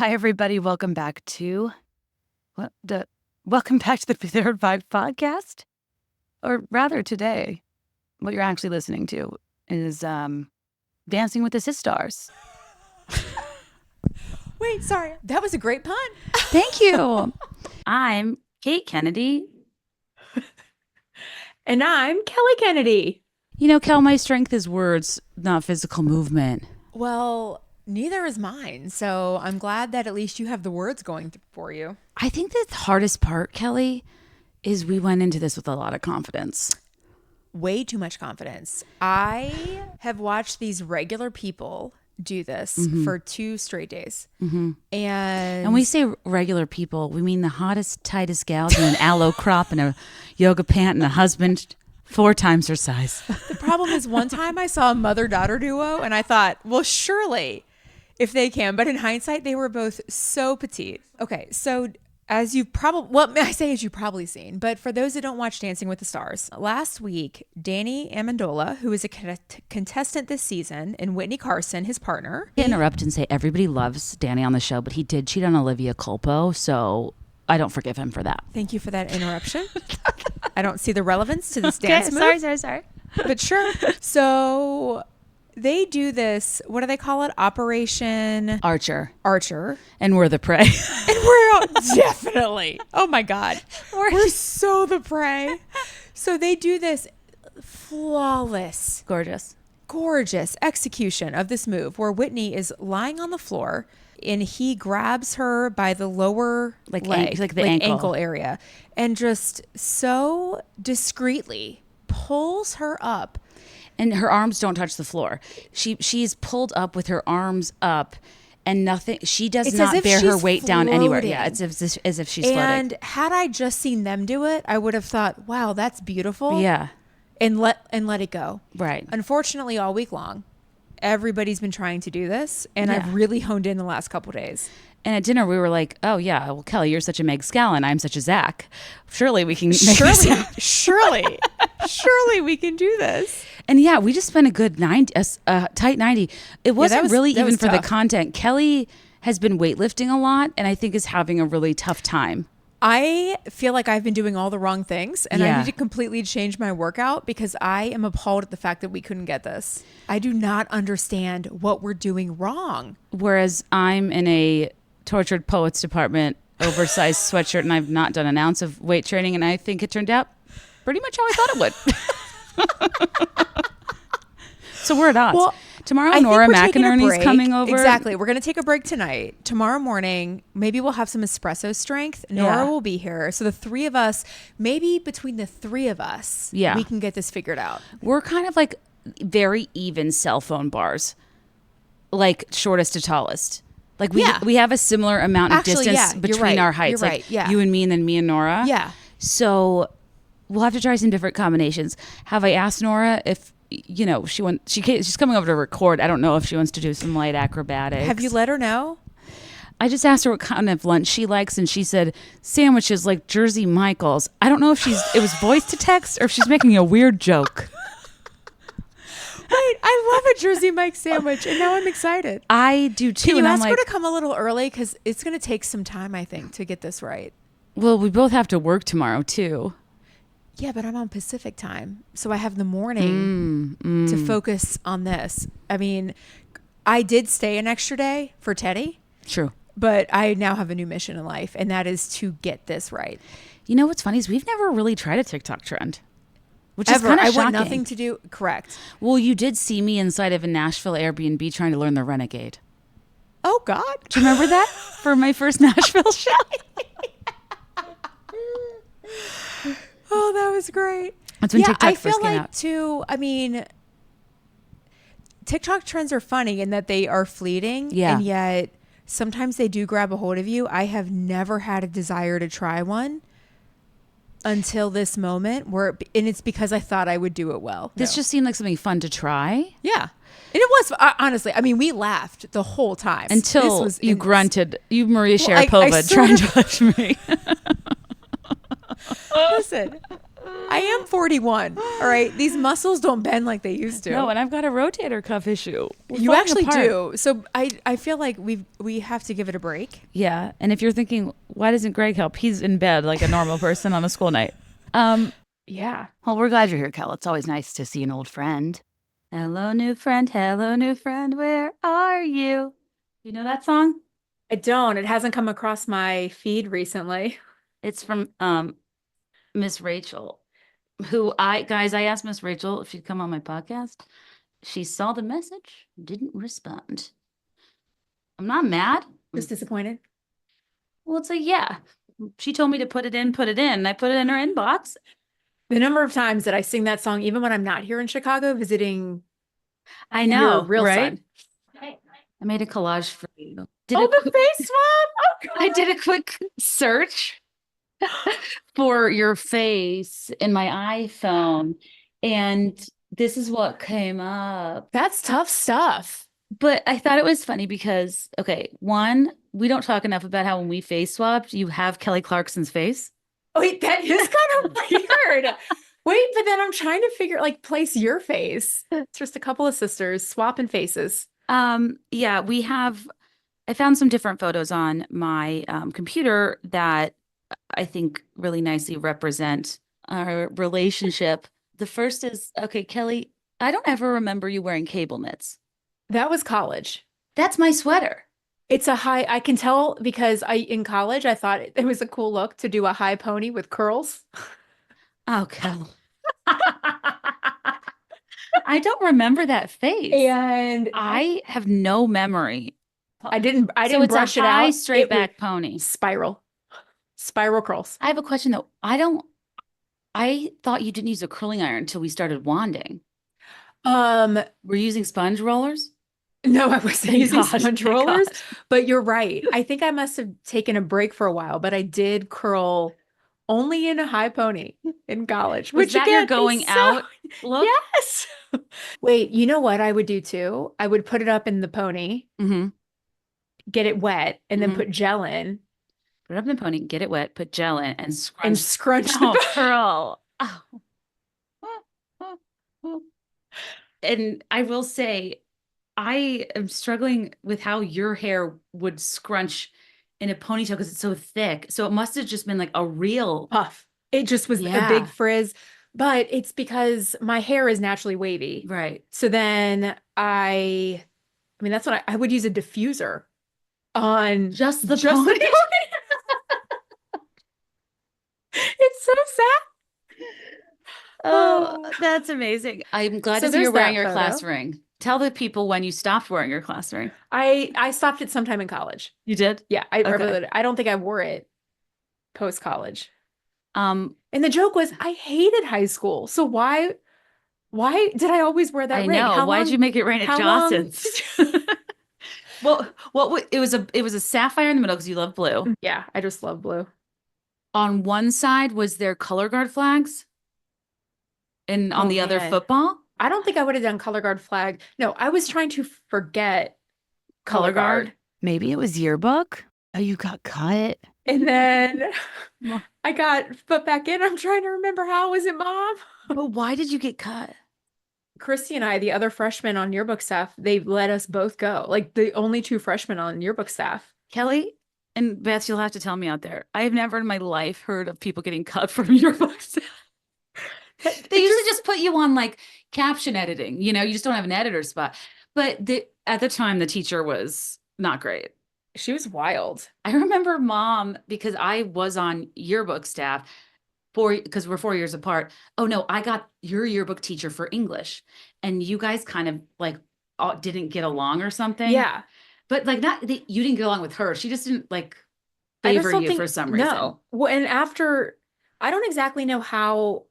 Hi, everybody. Welcome back to welcome back to the Third Vibe podcast. Or rather, today, what you're actually listening to is Dancing with the Sistars. Wait, sorry. That was a great pun. Thank you. I'm Kate Kennedy. And I'm Kelly Kennedy. You know, Kel, my strength is words, not physical movement. Well, neither is mine. So I'm glad that at least you have the words going for you. I think the hardest part, Kelly, is we went into this with a lot of confidence. Way too much confidence. I have watched these regular people do this for 2 straight days. And we say regular people, we mean the hottest, tightest gals in an aloe crop and a yoga pant and a husband 4 times her size. The problem is one time I saw a mother-daughter duo and I thought, well, surely if they can. But in hindsight, they were both so petite. Okay, so as you've probably seen, but for those that don't watch Dancing with the Stars, last week, Danny Amendola, who is a contestant this season, and Whitney Carson, his partner. I interrupt and say everybody loves Danny on the show, but he did cheat on Olivia Culpo, so I don't forgive him for that. Thank you for that interruption. I don't see the relevance to this dance move. Sorry. But sure. So they do this, what do they call it? Operation Archer. And we're the prey. And we're definitely. Oh my God. We're so the prey. So they do this flawless, gorgeous execution of this move where Whitney is lying on the floor and he grabs her by the lower leg, the ankle area, and just so discreetly pulls her up. And her arms don't touch the floor. She's pulled up with her arms up, and nothing. She does not bear her weight down anywhere. Yeah, it's as if she's floating. And had I just seen them do it, I would have thought, "Wow, that's beautiful." Yeah, and let it go. Right. Unfortunately, all week long, everybody's been trying to do this, and I've really honed in the last couple days. And at dinner, we were like, "Oh yeah, well, Kelly, you're such a Meg Scallon. I'm such a Zach. Surely we can make this happen. Surely we can do this." And yeah, we just spent a good tight 90. It wasn't really even for the content. Kelly has been weightlifting a lot, and I think is having a really tough time. I feel like I've been doing all the wrong things, and I need to completely change my workout because I am appalled at the fact that we couldn't get this. I do not understand what we're doing wrong. Whereas I'm in a tortured poets department, oversized sweatshirt, and I've not done an ounce of weight training, and I think it turned out pretty much how I thought it would. So we're at odds. Well, tomorrow, Nora McInerney's coming over. Exactly. We're going to take a break tonight. Tomorrow morning, maybe we'll have some espresso strength. Nora will be here. So the 3 of us, maybe between the 3 of us, we can get this figured out. We're kind of like very even cell phone bars, like shortest to tallest. Like we have a similar amount of distance between our heights. You're right. You and me, and then me and Nora. Yeah. So we'll have to try some different combinations. Have I asked Nora if she's coming over to record. I don't know if she wants to do some light acrobatics. Have you let her know? I just asked her what kind of lunch she likes, and she said sandwiches like Jersey Michaels. I don't know if it was voice to text or if she's making a weird joke. Wait, I love a Jersey Mike sandwich, and now I'm excited. I do too. Can you ask her to come a little early? Because it's going to take some time, I think, to get this right. Well, we both have to work tomorrow too. Yeah, but I'm on Pacific time, so I have the morning to focus on this. I mean, I did stay an extra day for Teddy. True. But I now have a new mission in life, and that is to get this right. You know what's funny is we've never really tried a TikTok trend, which is kind of shocking. I want nothing to do. Correct. Well, you did see me inside of a Nashville Airbnb trying to learn the Renegade. Oh, God. Do you remember that for my first Nashville show? Oh, that was great. That's when TikTok first came out. I feel like too, I mean, TikTok trends are funny in that they are fleeting. Yeah. And yet sometimes they do grab a hold of you. I have never had a desire to try one until this moment and it's because I thought I would do it well. This just seemed like something fun to try. Yeah. And it was, honestly, I mean, we laughed the whole time. Until you grunted. You, Maria Sharapova, trying to touch me. Listen, I am 41. All right. These muscles don't bend like they used to. No, and I've got a rotator cuff issue. We're You falling actually apart. do. So I feel like we have to give it a break. Yeah. And if you're thinking, why doesn't Greg help? He's in bed like a normal person on a school night. Yeah. Well, we're glad you're here, Kel. It's always nice to see an old friend. Hello, new friend. Hello, new friend. Where are you? You know that song? I don't. It hasn't come across my feed recently. It's from Miss Rachel, who I asked Miss Rachel if she'd come on my podcast. She saw the message, didn't respond. I'm not mad. Just disappointed. Well, it's like, yeah. She told me to put it in. And I put it in her inbox. The number of times that I sing that song, even when I'm not here in Chicago visiting I know, your real right? son. I made a collage for you. The face swap. Oh, God. I did a quick search for your face in my iPhone, and this is what came up. That's tough stuff. But I thought it was funny because, okay, one, we don't talk enough about how when we face swapped, you have Kelly Clarkson's face. Wait, that is kind of weird. Wait, but then I'm trying to place your face. It's just a couple of sisters swapping faces. Yeah, I found some different photos on my computer that I think really nicely represent our relationship. The first is, okay, Kelly, I don't ever remember you wearing cable knits. That was college. That's my sweater. It's I can tell because in college, I thought it was a cool look to do a high pony with curls. Oh, Kel. I don't remember that face. And I have no memory. I didn't So it's brush a it high out. straight It was back pony. Spiral curls. I have a question though. I thought you didn't use a curling iron until we started wanding. We're using sponge rollers? No, I wasn't using sponge thank rollers, God. but you're right. I think I must have taken a break for a while, but I did curl only in a high pony in college. Was Which that again, your going is so- out look? Yes. Wait, you know what I would do too? I would put it up in the pony, Mm-hmm. get it wet, and then Mhm. put gel in Put it up in the pony, get it wet, put gel in, and scrunch. and scrunch the Oh, pony. curl. Oh. And I will say, I am struggling with how your hair would scrunch in a ponytail because it's so thick. So it must have just been like a real Puff. It just was a Yeah. big frizz, but it's because my hair is naturally wavy. right. So then I mean, that's what I would use a diffuser on Just the just the pony. pony. It's so sad. Oh, that's amazing. I'm glad So to see you're there's wearing that your photo. class ring. Tell the people when you stopped wearing your class ring. I stopped it sometime in college. You did? Yeah, Okay. I don't think I wore it post college. Um, And the joke was I hated high school. So why did I always wear that I ring? know. Why'd you make it rain at how long- Johnson's? Well, it was a sapphire in the middle because you love blue. Yeah, I just love blue. On one side was their color guard flags, and on Oh, the other man. football. I don't think I would have done color guard flag. No, I was trying to forget color guard. Maybe it was yearbook. Oh, you got cut. And then I got put back in. I'm trying to remember how. Was it mom? But why did you get cut? Christy and I, the other freshmen on yearbook staff, they let us both go. Like the only two freshmen on yearbook staff. Kelly and Beth, you'll have to tell me out there. I have never in my life heard of people getting cut from your books. They usually just put you on like caption editing. You know, you just don't have an editor spot. But at the time, the teacher was not great. She was wild. I remember mom, because I was on yearbook staff because we're 4 years apart. Oh no, I got your yearbook teacher for English, and you guys kind of like didn't get along or something. Yeah. But like you didn't get along with her. She just didn't like favor you for some reason. No. Well, and after, I don't exactly know how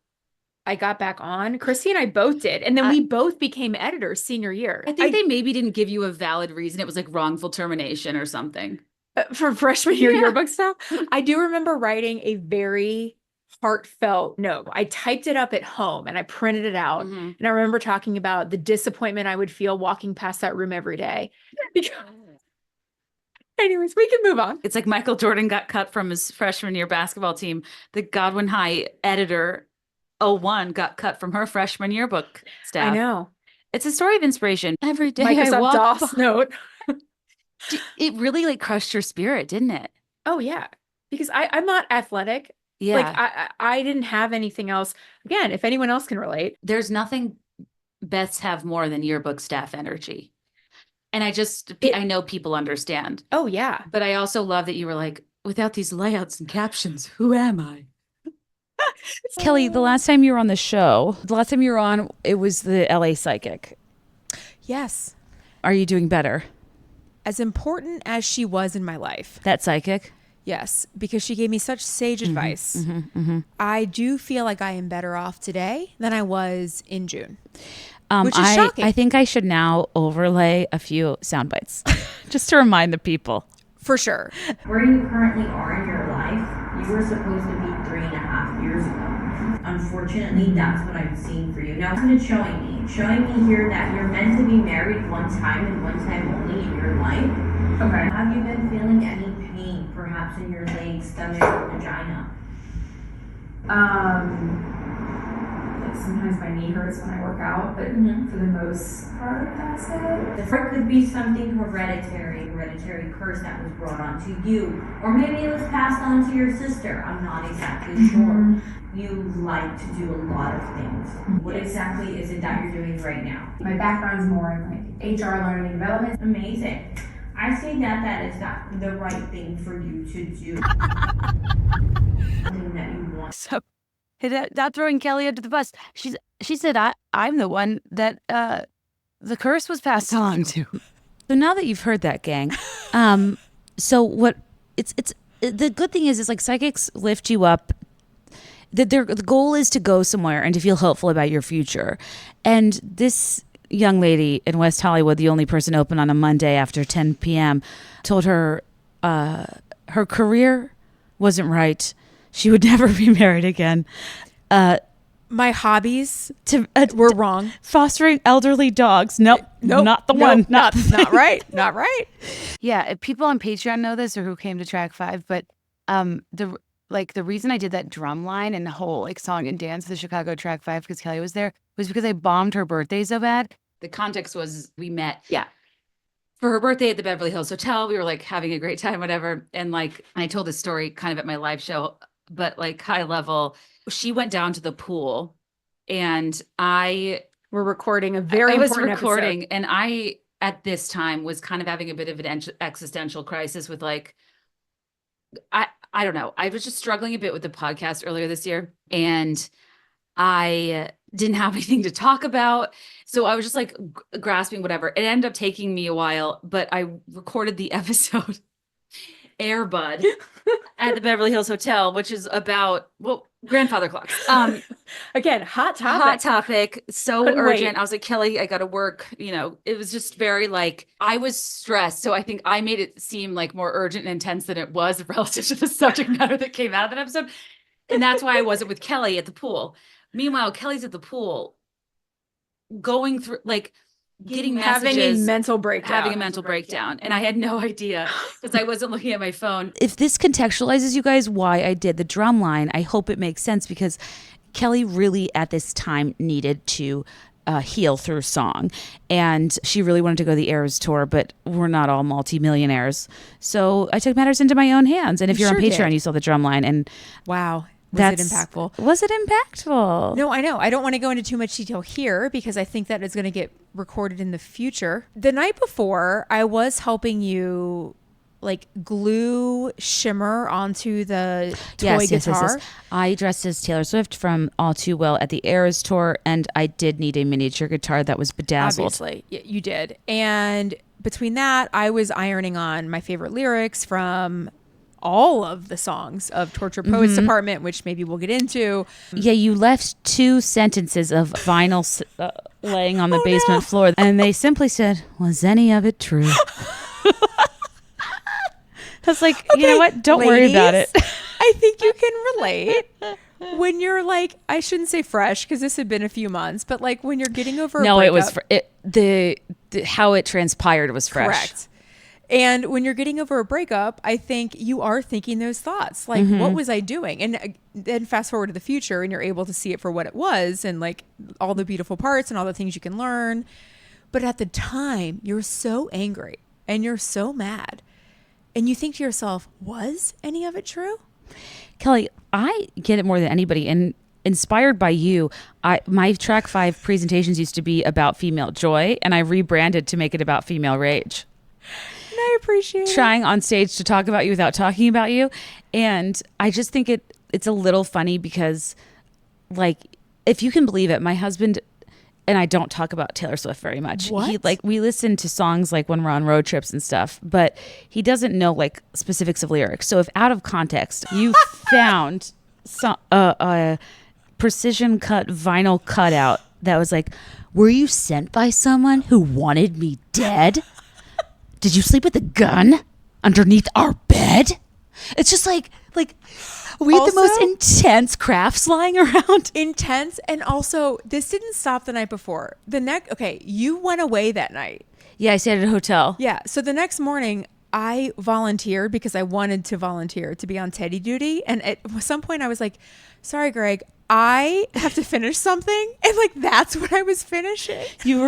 I got back on. Christy and I both did. And then we both became editors senior year. I think they maybe didn't give you a valid reason. It was like wrongful termination or something. For freshman year Yeah. yearbook stuff. I do remember writing a very heartfelt note. I typed it up at home and I printed it out. Mhm. And I remember talking about the disappointment I would feel walking past that room every day. Anyways, we can move on. It's like Michael Jordan got cut from his freshman year basketball team. The Godwin High editor 01 got cut from her freshman yearbook staff. I know. It's a story of inspiration. Every day I Microsoft walk DOS note. It really like crushed your spirit, didn't it? Oh yeah, because I'm not athletic. Yeah. Like I didn't have anything else. Again, if anyone else can relate. There's nothing Beths have more than yearbook staff energy. And I know people understand. Oh yeah. But I also love that you were like, without these layouts and captions, who am I? Kelly, the last time you were on the show, it was the LA Psychic. Yes. Are you doing better? As important as she was in my life. That psychic? Yes, because she gave me such sage advice. I do feel like I am better off today than I was in June, which is shocking. I think I should now overlay a few sound bites just to remind the people. For sure. Where you currently are in your life, you were supposed to be 3.5 years ago. Unfortunately, that's what I'm seeing for you. Now, what it's showing me here that you're meant to be married one time and one time only in your life. Okay. Have you been feeling any pain, perhaps in your legs, stomach, or vagina? Like sometimes my knee hurts when I work out, but for the most part, that's it. There could be something hereditary curse that was brought onto you, or maybe it was passed on to your sister. I'm not exactly sure. You like to do a lot of things. What exactly is it that you're doing right now? My background's more in like HR, learning and development. Amazing. I say that is not the right thing for you to do. Something that you want. So, not throwing Kelly under the bus. She said I'm the one that the curse was passed on to. So now that you've heard that, gang, so what? It's the good thing is like psychics lift you up. The goal is to go somewhere and to feel hopeful about your future. And this young lady in West Hollywood, the only person open on a Monday after 10 p.m., told her her career wasn't right. She would never be married again. My hobbies were wrong. Fostering elderly dogs. Nope, not the one. Not right. Not right. Yeah, if people on Patreon know this or who came to track 5, but the reason I did that drum line and the whole like song and dance of the Chicago track 5 because Kelly was there was because I bombed her birthday so bad. The context was we met. Yeah. For her birthday at the Beverly Hills Hotel. We were like having a great time, whatever. And like, I told this story kind of at my live show, but like high level, she went down to the pool and we're recording a very important episode. And I, at this time, was kind of having a bit of an existential crisis with like, I don't know. I was just struggling a bit with the podcast earlier this year and I didn't have anything to talk about. So I was just like grasping whatever. It ended up taking me a while, but I recorded the episode Air Bud at the Beverly Hills Hotel, which is about, grandfather clocks. Again, hot topic. So Couldn't urgent. wait. I was like, Kelly, I got to work. It was just very like, I was stressed. So I think I made it seem like more urgent and intense than it was relative to the subject matter that came out of that episode. And that's why I wasn't with Kelly at the pool. Meanwhile, Kelly's at the pool going through like getting messages. Having a mental breakdown. And I had no idea because I wasn't looking at my phone. If this contextualizes you guys why I did the drum line, I hope it makes sense because Kelly really at this time needed to heal through song. And she really wanted to go the Eras tour, but we're not all multimillionaires. So I took matters into my own hands. And if you're on Patreon, you saw the drum line. And wow. Was it impactful? Was it impactful? No, I know. I don't want to go into too much detail here because I think that is going to get recorded in the future. The night before, I was helping you like glue shimmer onto the toy guitar. Yes. I dressed as Taylor Swift from All Too Well at the Eras tour, and I did need a miniature guitar that was bedazzled. Obviously, you did. And between that, I was ironing on my favorite lyrics from all of the songs of Tortured Poets Department, which maybe we'll get into. Yeah, you left 2 sentences of vinyl laying on the basement floor, and they simply said, "Was any of it true?" I was like, you know what? Don't worry about it. I think you can relate when you're like, I shouldn't say fresh because this had been a few months, but like when you're getting over a breakup. It was the how it transpired was fresh. Correct. And when you're getting over a breakup, I think you are thinking those thoughts. Like, what was I doing? And then fast forward to the future and you're able to see it for what it was and like all the beautiful parts and all the things you can learn. But at the time, you're so angry and you're so mad. And you think to yourself, was any of it true? Kelly, I get it more than anybody. And inspired by you, my track 5 presentations used to be about female joy, and I rebranded to make it about female rage. And I appreciate Trying on stage to talk about you without talking about you. And I just think it's a little funny because, like, if you can believe it, my husband and I don't talk about Taylor Swift very much. What? We listen to songs like when we're on road trips and stuff, but he doesn't know like specifics of lyrics. So if out of context you found a precision cut vinyl cutout that was like, "Were you sent by someone who wanted me dead? Did you sleep with a gun underneath our bed?" It's just like we had the most intense crafts lying around. Intense. And also, this didn't stop the night before. You went away that night. Yeah, I stayed at a hotel. Yeah. So the next morning, I volunteered because I wanted to volunteer to be on teddy duty. And at some point, I was like, "Sorry, Greg, I have to finish something." And like, that's what I was finishing. You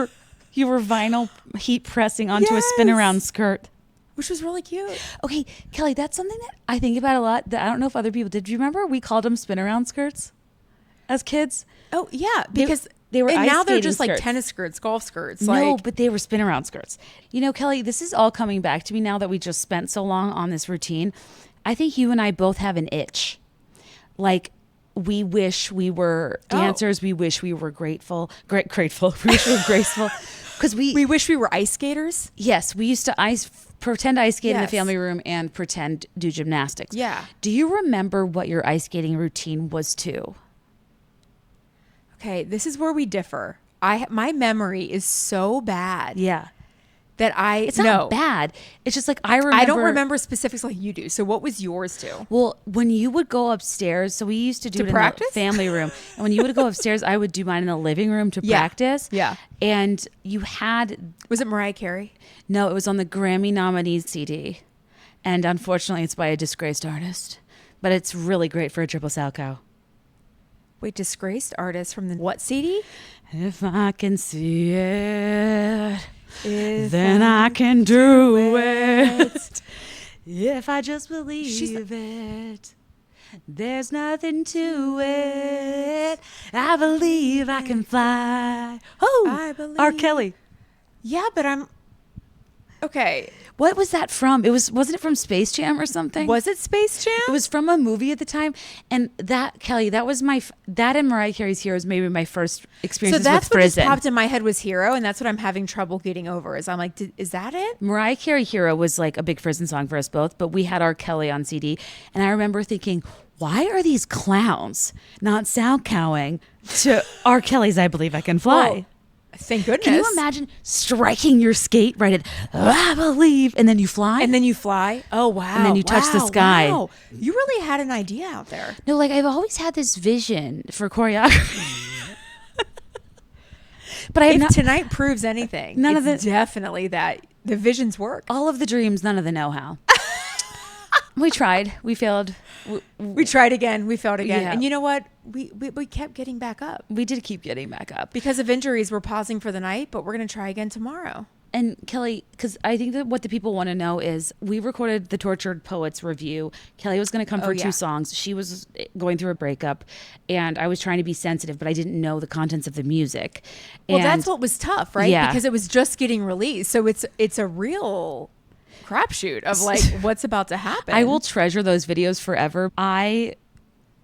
were vinyl heat pressing onto a spin around skirt. Which was really cute. Okay, Kelly, that's something that I think about a lot that I don't know if other people did. Do you remember we called them spin around skirts as kids? Oh, yeah. Because they were and ice now they're skating just like skirts. tennis skirts, golf skirts. No, Like, but they were spin around skirts. You know, Kelly, this is all coming back to me now that we just spent so long on this routine. I think you and I both have an itch. Like, we wish we were dancers. We wish we were grateful. We wish we were graceful. Because we wish we were ice skaters. Yes, we used to pretend ice skate in the Yes. family room and pretend do gymnastics. Yeah. Do you remember what your ice skating routine was too? Okay, this is where we differ. My memory is so bad. Yeah. That It's not bad. It's just like I don't remember specifics like you do. So what was yours too? Well, when you would go upstairs, so we used to do it practice? in the family room. And when you would go upstairs, I would do mine in the living room to practice. Yeah. And you had... Was it Mariah Carey? No, it was on the Grammy nominees CD. And unfortunately, it's by a disgraced artist. But it's really great for a triple sow cow. Wait, disgraced artist from the what CD? If I can see it... then I can do it. If I just believe it, there's nothing to it. I believe I can fly. Oh, I believe. R. Kelly. Yeah, but I'm okay. What was that from? Wasn't it from Space Jam or something? Was it Space Jam? It was from a movie at the time, and that Kelly, that was that and Mariah Carey's "Heroes" maybe my first experiences So that's with what just prison. popped in my head was Hero, and that's what I'm having trouble getting over. Is I'm like, is that it? Mariah Carey "Hero" was like a big prison song for us both, but we had R. Kelly on CD, and I remember thinking, why are these clowns not sound cowing to R. Kelly's "I Believe I Can Fly"? Oh, thank goodness. Can you imagine striking your skate right at "I Believe" and then you fly? And then you fly. Oh wow! And then you touch the sky. Wow. You really had an idea out there. No, like I've always had this vision for choreography. But If tonight proves anything, None of it's definitely that the visions work. all of the dreams, none of the know-how. We tried. We failed. We tried again. We failed again. Yeah. And you know what? We kept getting back up. We did keep getting back up. Because of injuries, we're pausing for the night, but we're going to try again tomorrow. And Kelly, because I think that what the people want to know is we recorded the Tortured Poets review. Kelly was going to come for 2 songs. She was going through a breakup, and I was trying to be sensitive, but I didn't know the contents of the music. Well, And that's what was tough, right? Yeah. Because it was just getting released. So it's a real crapshoot of like what's about to happen. I will treasure those videos forever. I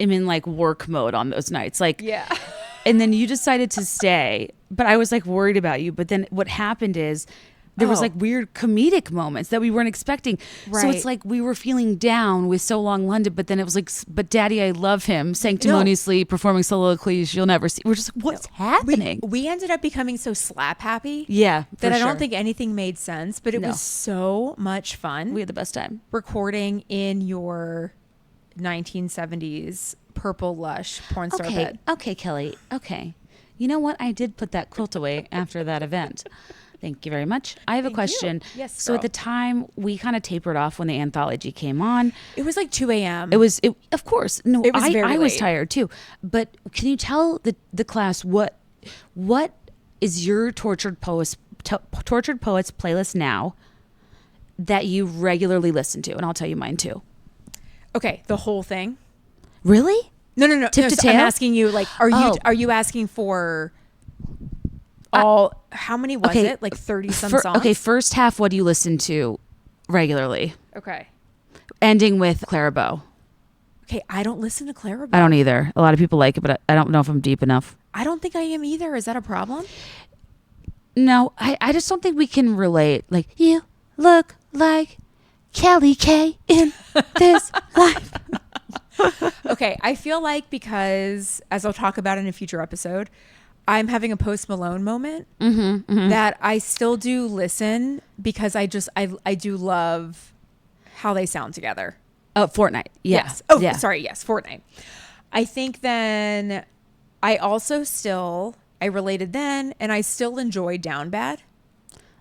am in like work mode on those nights. Like, Yeah. And then you decided to stay, but I was like worried about you. But then what happened is there was like weird comedic moments that we weren't expecting. So Right. it's like we were feeling down with So Long London, but then it was like, but Daddy, I love him, sanctimoniously performing soliloquies you'll never see. We're just like, what's happening? We ended up becoming so slap happy. Yeah, That for I don't sure. think anything made sense, but it No. was so much fun. We had the best time. Recording in your 1970s purple lush porn star bed. Okay, Kelly. Okay. You know what? I did put that quilt away after that event. Thank you very much. I have a question. Yes, So at girl. the time, we kind of tapered off when the anthology came on. It was like 2 a.m. Of course. No, It was very I was late. tired too. But can you tell the class what is your Tortured Poets playlist now that you regularly listen to? And I'll tell you mine too. Okay, the whole thing. Really? No. Tip to so I'm tail? asking you, like, are you asking for all? How many was Okay, it? Like 30 some songs. Okay, first half, what do you listen to regularly? Okay. Ending with Clara Bow. Okay, I don't listen to Clara Bow. I don't either. A lot of people like it, but I don't know if I'm deep enough. I don't think I am either. Is that a problem? No, I just don't think we can relate. Like, you look like Kelly K in this life. Okay, I feel like because, as I'll talk about in a future episode, I'm having a Post Malone moment that I still do listen because I do love how they sound together. Oh, Fortnight. Yeah. Yes. Oh, yeah. sorry. Yes, Fortnite. I think then I also still, I related then, and I still enjoy Down Bad.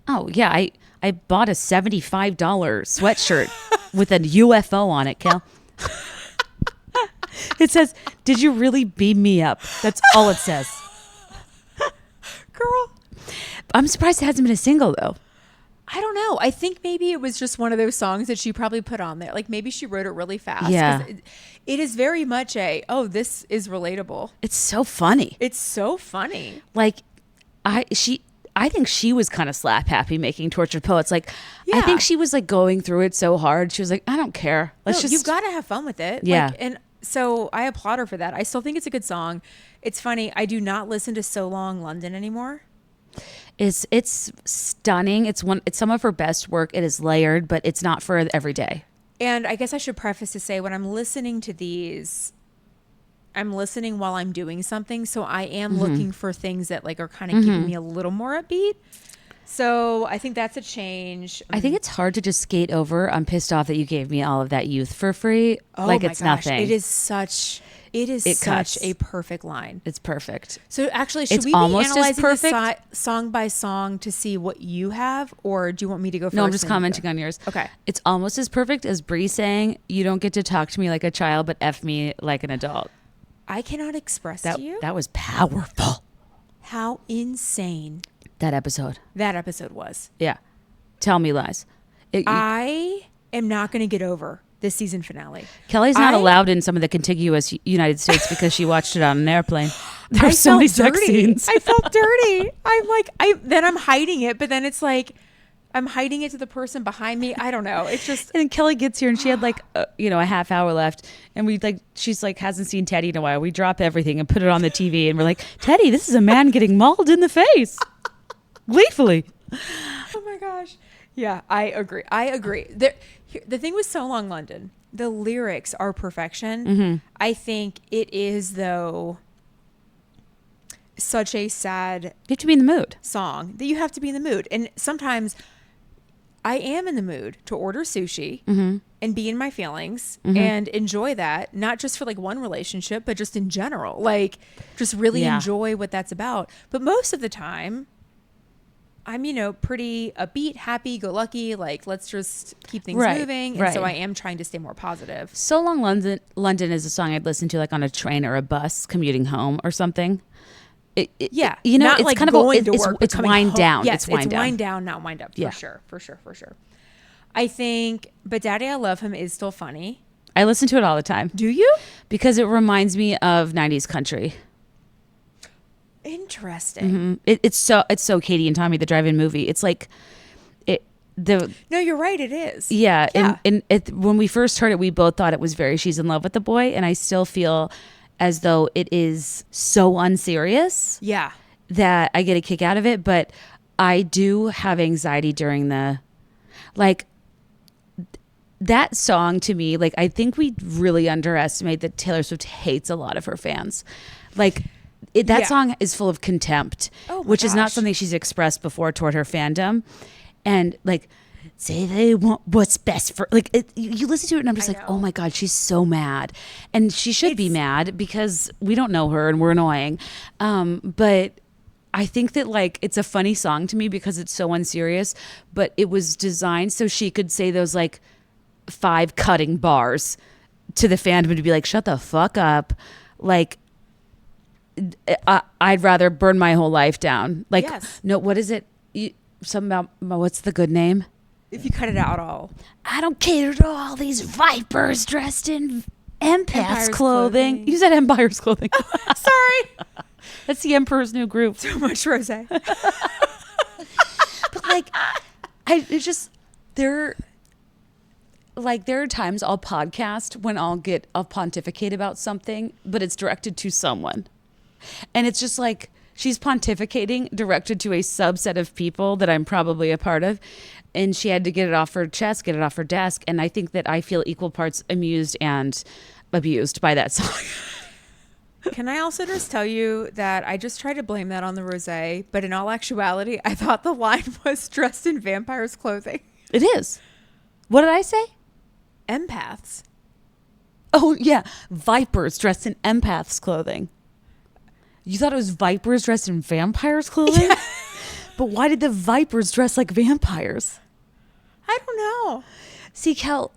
Oh, yeah. I bought a $75 sweatshirt with a UFO on it, Kel. It says, "Did you really beam me up?" That's all it says. Girl, I'm surprised it hasn't been a single, though. I don't know. I think maybe it was just one of those songs that she probably put on there. Like maybe she wrote it really fast. 'Cause Yeah. It is very much this is relatable. It's so funny. It's so funny. Like, I think she was kind of slap happy making Tortured Poets. Like, I Yeah. think she was like going through it so hard. She was like, I don't care. Let's No, just. you've got to have fun with it. Yeah. Like, and so I applaud her for that. I still think it's a good song. It's funny. I do not listen to So Long London anymore. It's stunning. It's some of her best work. It is layered, but it's not for every day. And I guess I should preface to say when I'm listening to these, I'm listening while I'm doing something. So I am looking for things that like are kind of keeping me a little more upbeat. So I think that's a change. I think it's hard to just skate over. I'm pissed off that you gave me all of that youth for free. Oh like my it's gosh, nothing. It is such It cuts. such a perfect line. It's perfect. So actually, should It's we be almost as analyzing this perfect. song by song to see what you have, or do you want me to go first? No, I'm just and you go? commenting on yours. Okay. It's almost as perfect as Bree saying, "You don't get to talk to me like a child, but F me like an adult." I cannot express to you That was powerful. how insane That episode. that episode was. Yeah. Tell me lies. I am not going to get over this season finale. Kelly's not allowed in some of the contiguous United States because she watched it on an airplane. I There's so many felt sex dirty. scenes. I felt dirty. I'm like, I'm hiding it, but then it's like, I'm hiding it to the person behind me. I don't know. It's just, And then Kelly gets here and she had like, a half hour left. And she's like, hasn't seen Teddy in a while. We drop everything and put it on the TV. And we're like, Teddy, this is a man getting mauled in the face. Gleefully. oh my gosh. Yeah, I agree. The thing with So Long London, the lyrics are perfection. I think it is, though, such a sad You have to be in the mood. song that you have to be in the mood. And sometimes I am in the mood to order sushi and be in my feelings and enjoy that, not just for like one relationship, but just in general. Like, just really enjoy what that's about. But most of the time, I'm, pretty upbeat, happy, go lucky. Like, let's just keep things moving. And so I am trying to stay more positive. So Long London is a song I'd listen to like on a train or a bus commuting home or something. Yeah. It's like kind of going to it's work, but coming wind home. down. Yes, it's wind down, not wind up. Yeah. For sure. I think, but Daddy, I Love Him is still funny. I listen to it all the time. Do you? Because it reminds me of 90s country. Interesting. It's so Katie and Tommy, the drive-in movie. It's like No, you're right. It is. Yeah. Yeah. And when we first heard it, we both thought it was very She's in Love with the Boy. And I still feel as though it is so unserious Yeah. that I get a kick out of it. But I do have anxiety during that song to me. Like, I think we really underestimate that Taylor Swift hates a lot of her fans. Like, that Yeah. song is full of contempt, Oh my which is not gosh. something she's expressed before toward her fandom. And like, say they want what's best for you listen to it and I'm just like, oh my God, she's so mad. And she should be mad because we don't know her and we're annoying. But I think that like it's a funny song to me because it's so unserious, but it was designed so she could say those like 5 cutting bars to the fandom to be like, shut the fuck up. Like, I'd rather burn my whole life down. Like, Yes. no, what is it? Something about, what's the good name? If you cut it out all. I don't cater to all these vipers dressed in empath's Empire's clothing. clothing. You said Empire's clothing. Sorry. That's the Emperor's New Groove. So much rosé. But like, it's just, there are times I'll podcast when I'll pontificate about something, but it's directed to someone. And it's just like, she's pontificating directed to a subset of people that I'm probably a part of. And she had to get it off her chest, get it off her desk. And I think that I feel equal parts amused and abused by that song. Can I also just tell you that I just tried to blame that on the rosé, but in all actuality, I thought the line was dressed in vampire's clothing. It is. What did I say? Empaths. Oh, yeah. Vipers dressed in empath's clothing. You thought it was vipers dressed in vampires' clothing? Yeah. But why did the vipers dress like vampires? I don't know. See, Kel,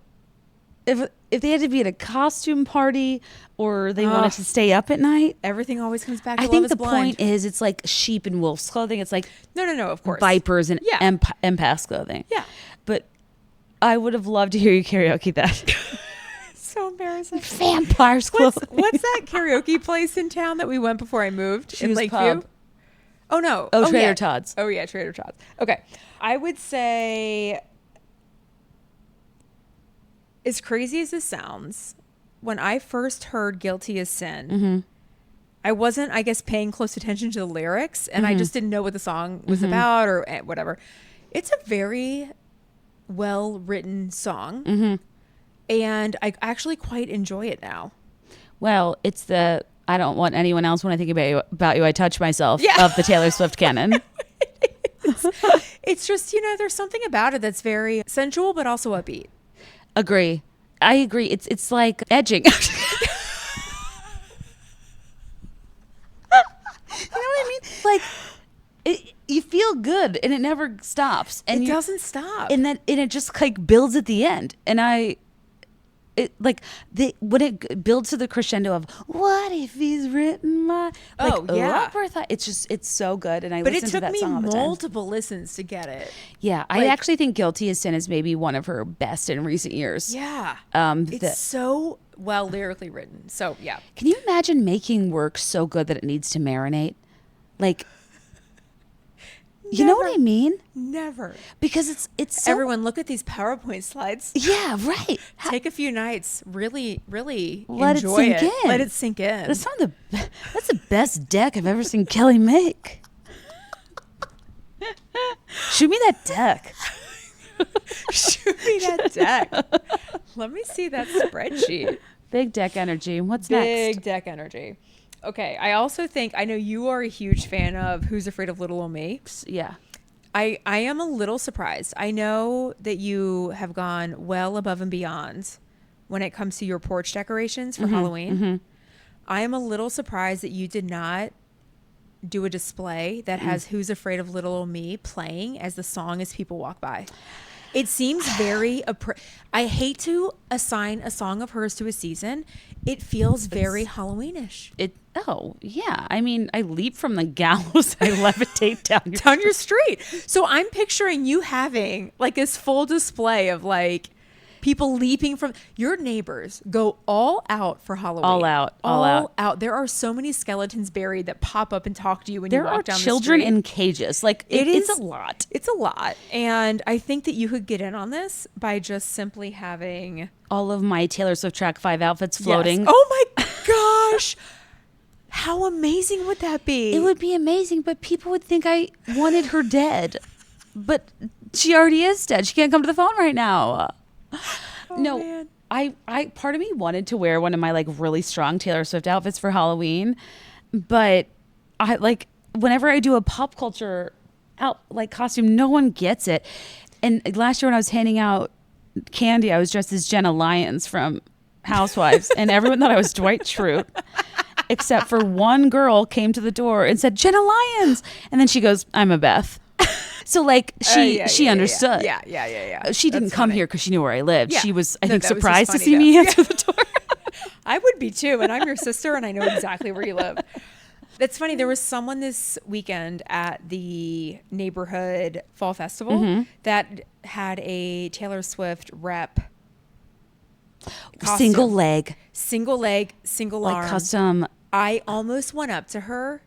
if they had to be at a costume party or they wanted to stay up at night, Everything always comes back to I Love think is the Blind. point is it's like sheep in wolf's clothing. It's like No, of course. vipers and Yeah. empath's clothing. Yeah. But I would have loved to hear you karaoke that. So embarrassing. Vampires' clothing. What's that karaoke place in town that we went before I moved? Shoes in Lakeview? Pub. Oh, no. Oh, Trader yeah. Todd's. Oh, yeah, Trader Todd's. Okay. I would say, as crazy as this sounds, when I first heard Guilty as Sin, I wasn't, I guess, paying close attention to the lyrics, and I just didn't know what the song was about or whatever. It's a very well-written song, and I actually quite enjoy it now. Well, it's the I don't want anyone else when I think about you I touch myself Yeah. of the Taylor Swift canon. It's just, there's something about it that's very sensual, but also upbeat. Agree. I agree. It's like edging. You know what I mean? Like you feel good and it never stops. And It doesn't stop. And it just like builds at the end. And when it builds to the crescendo of what if he's written my it's so good. And I But it listen to took that me song all the time. multiple listens to get it. Yeah, I actually think Guilty as Sin is maybe one of her best in recent years. Yeah. It's It's so well lyrically written. So, yeah. Can you imagine making work so good that it needs to marinate? Like, you know what I mean? Never. Because it's so, Everyone, look at these PowerPoint slides. yeah, right. Take a few nights. Really, really Let it enjoy sink in. Let it sink in. That's the best deck I've ever seen Kelly make. Shoot me that deck. Shoot me that deck. Let me see that spreadsheet. Big deck energy. What's next? Big deck energy. Okay. I also think, I know you are a huge fan of Who's Afraid of Little Old Me. Yeah. I am a little surprised. I know that you have gone well above and beyond when it comes to your porch decorations for Halloween. I am a little surprised that you did not do a display that has Who's Afraid of Little Old Me playing as the song as people walk by. It seems very I hate to assign a song of hers to a season. It feels very Halloweenish. Yeah. I mean, I leap from the gallows. I levitate down Your street. So I'm picturing you having like this full display of like people leaping from your neighbors go all out for Halloween. All out. There are so many skeletons buried that pop up and talk to you when you There walk are down the children street. in cages. Like it's a lot. It's a lot. And I think that you could get in on this by just simply having All of my Taylor Swift track 5 outfits floating. Yes. Oh my gosh. How amazing would that be? It would be amazing, but people would think I wanted her dead. But she already is dead. She can't come to the phone right now. Man. I part of me wanted to wear one of my like really strong Taylor Swift outfits for Halloween, but I like whenever I do a pop culture costume, no one gets it. And last year when I was handing out candy, I was dressed as Jenna Lyons from Housewives, and everyone thought I was Dwight Schrute. except for one girl came to the door and said, Jenna Lyons. And then she goes, I'm a Beth. So like she understood. Yeah. She didn't That's come funny. here because she knew where I lived. Yeah. She was, I No, think, that was just surprised to funny see though. me answer the door. I would be too, and I'm your sister, and I know exactly where you live. That's funny. There was someone this weekend at the neighborhood fall festival that had a Taylor Swift rep. Costume. Single leg, single like arm. custom. I almost went up to her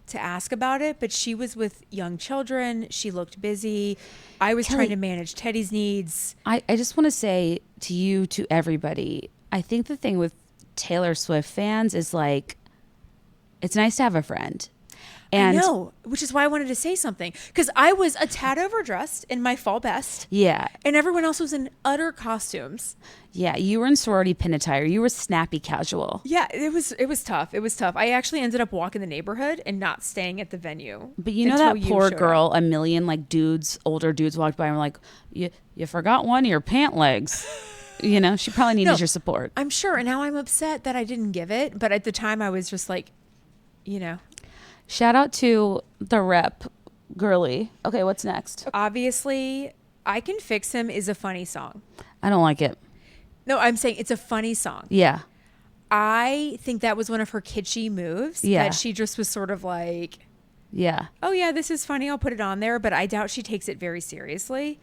to ask about it, but she was with young children. She looked busy. I was Kelly, trying to manage Teddy's needs. I just want to say to you, to everybody, I think the thing with Taylor Swift fans is like, it's nice to have a friend. And I know, which is why I wanted to say something, because I was a tad overdressed in my fall best. Yeah. And everyone else was in utter costumes. Yeah. You were in sorority pin attire. You were snappy casual. Yeah, it was tough. It was tough. I actually ended up walking the neighborhood and not staying at the venue. But you know until that you poor showed girl, up. a million like dudes, older dudes walked by and were like, you forgot one of your pant legs. You know, she probably needed No. your support. I'm sure. And now I'm upset that I didn't give it. But at the time I was just like, you know. Shout out to the rep girly. Okay, what's next? Obviously, I Can Fix Him is a funny song. I don't like it. No, I'm saying it's a funny song. Yeah. I think that was one of her kitschy moves. Yeah. That she just was sort of like, Yeah. oh yeah, this is funny, I'll put it on there. But I doubt she takes it very seriously.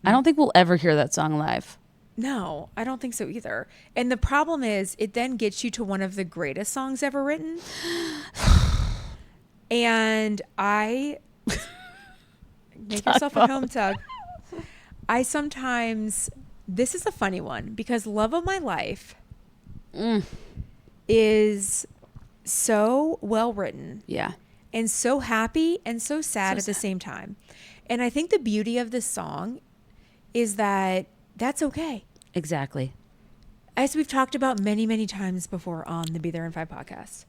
I don't think we'll ever hear that song live. No, I don't think so either. And the problem is it then gets you to one of the greatest songs ever written. And make yourself at home, Tug. I sometimes, this is a funny one because Love of My Life is so well written. Yeah. And so happy and so sad at the same time. And I think the beauty of this song is that that's okay. Exactly. As we've talked about many, many times before on the Be There in 5 podcast,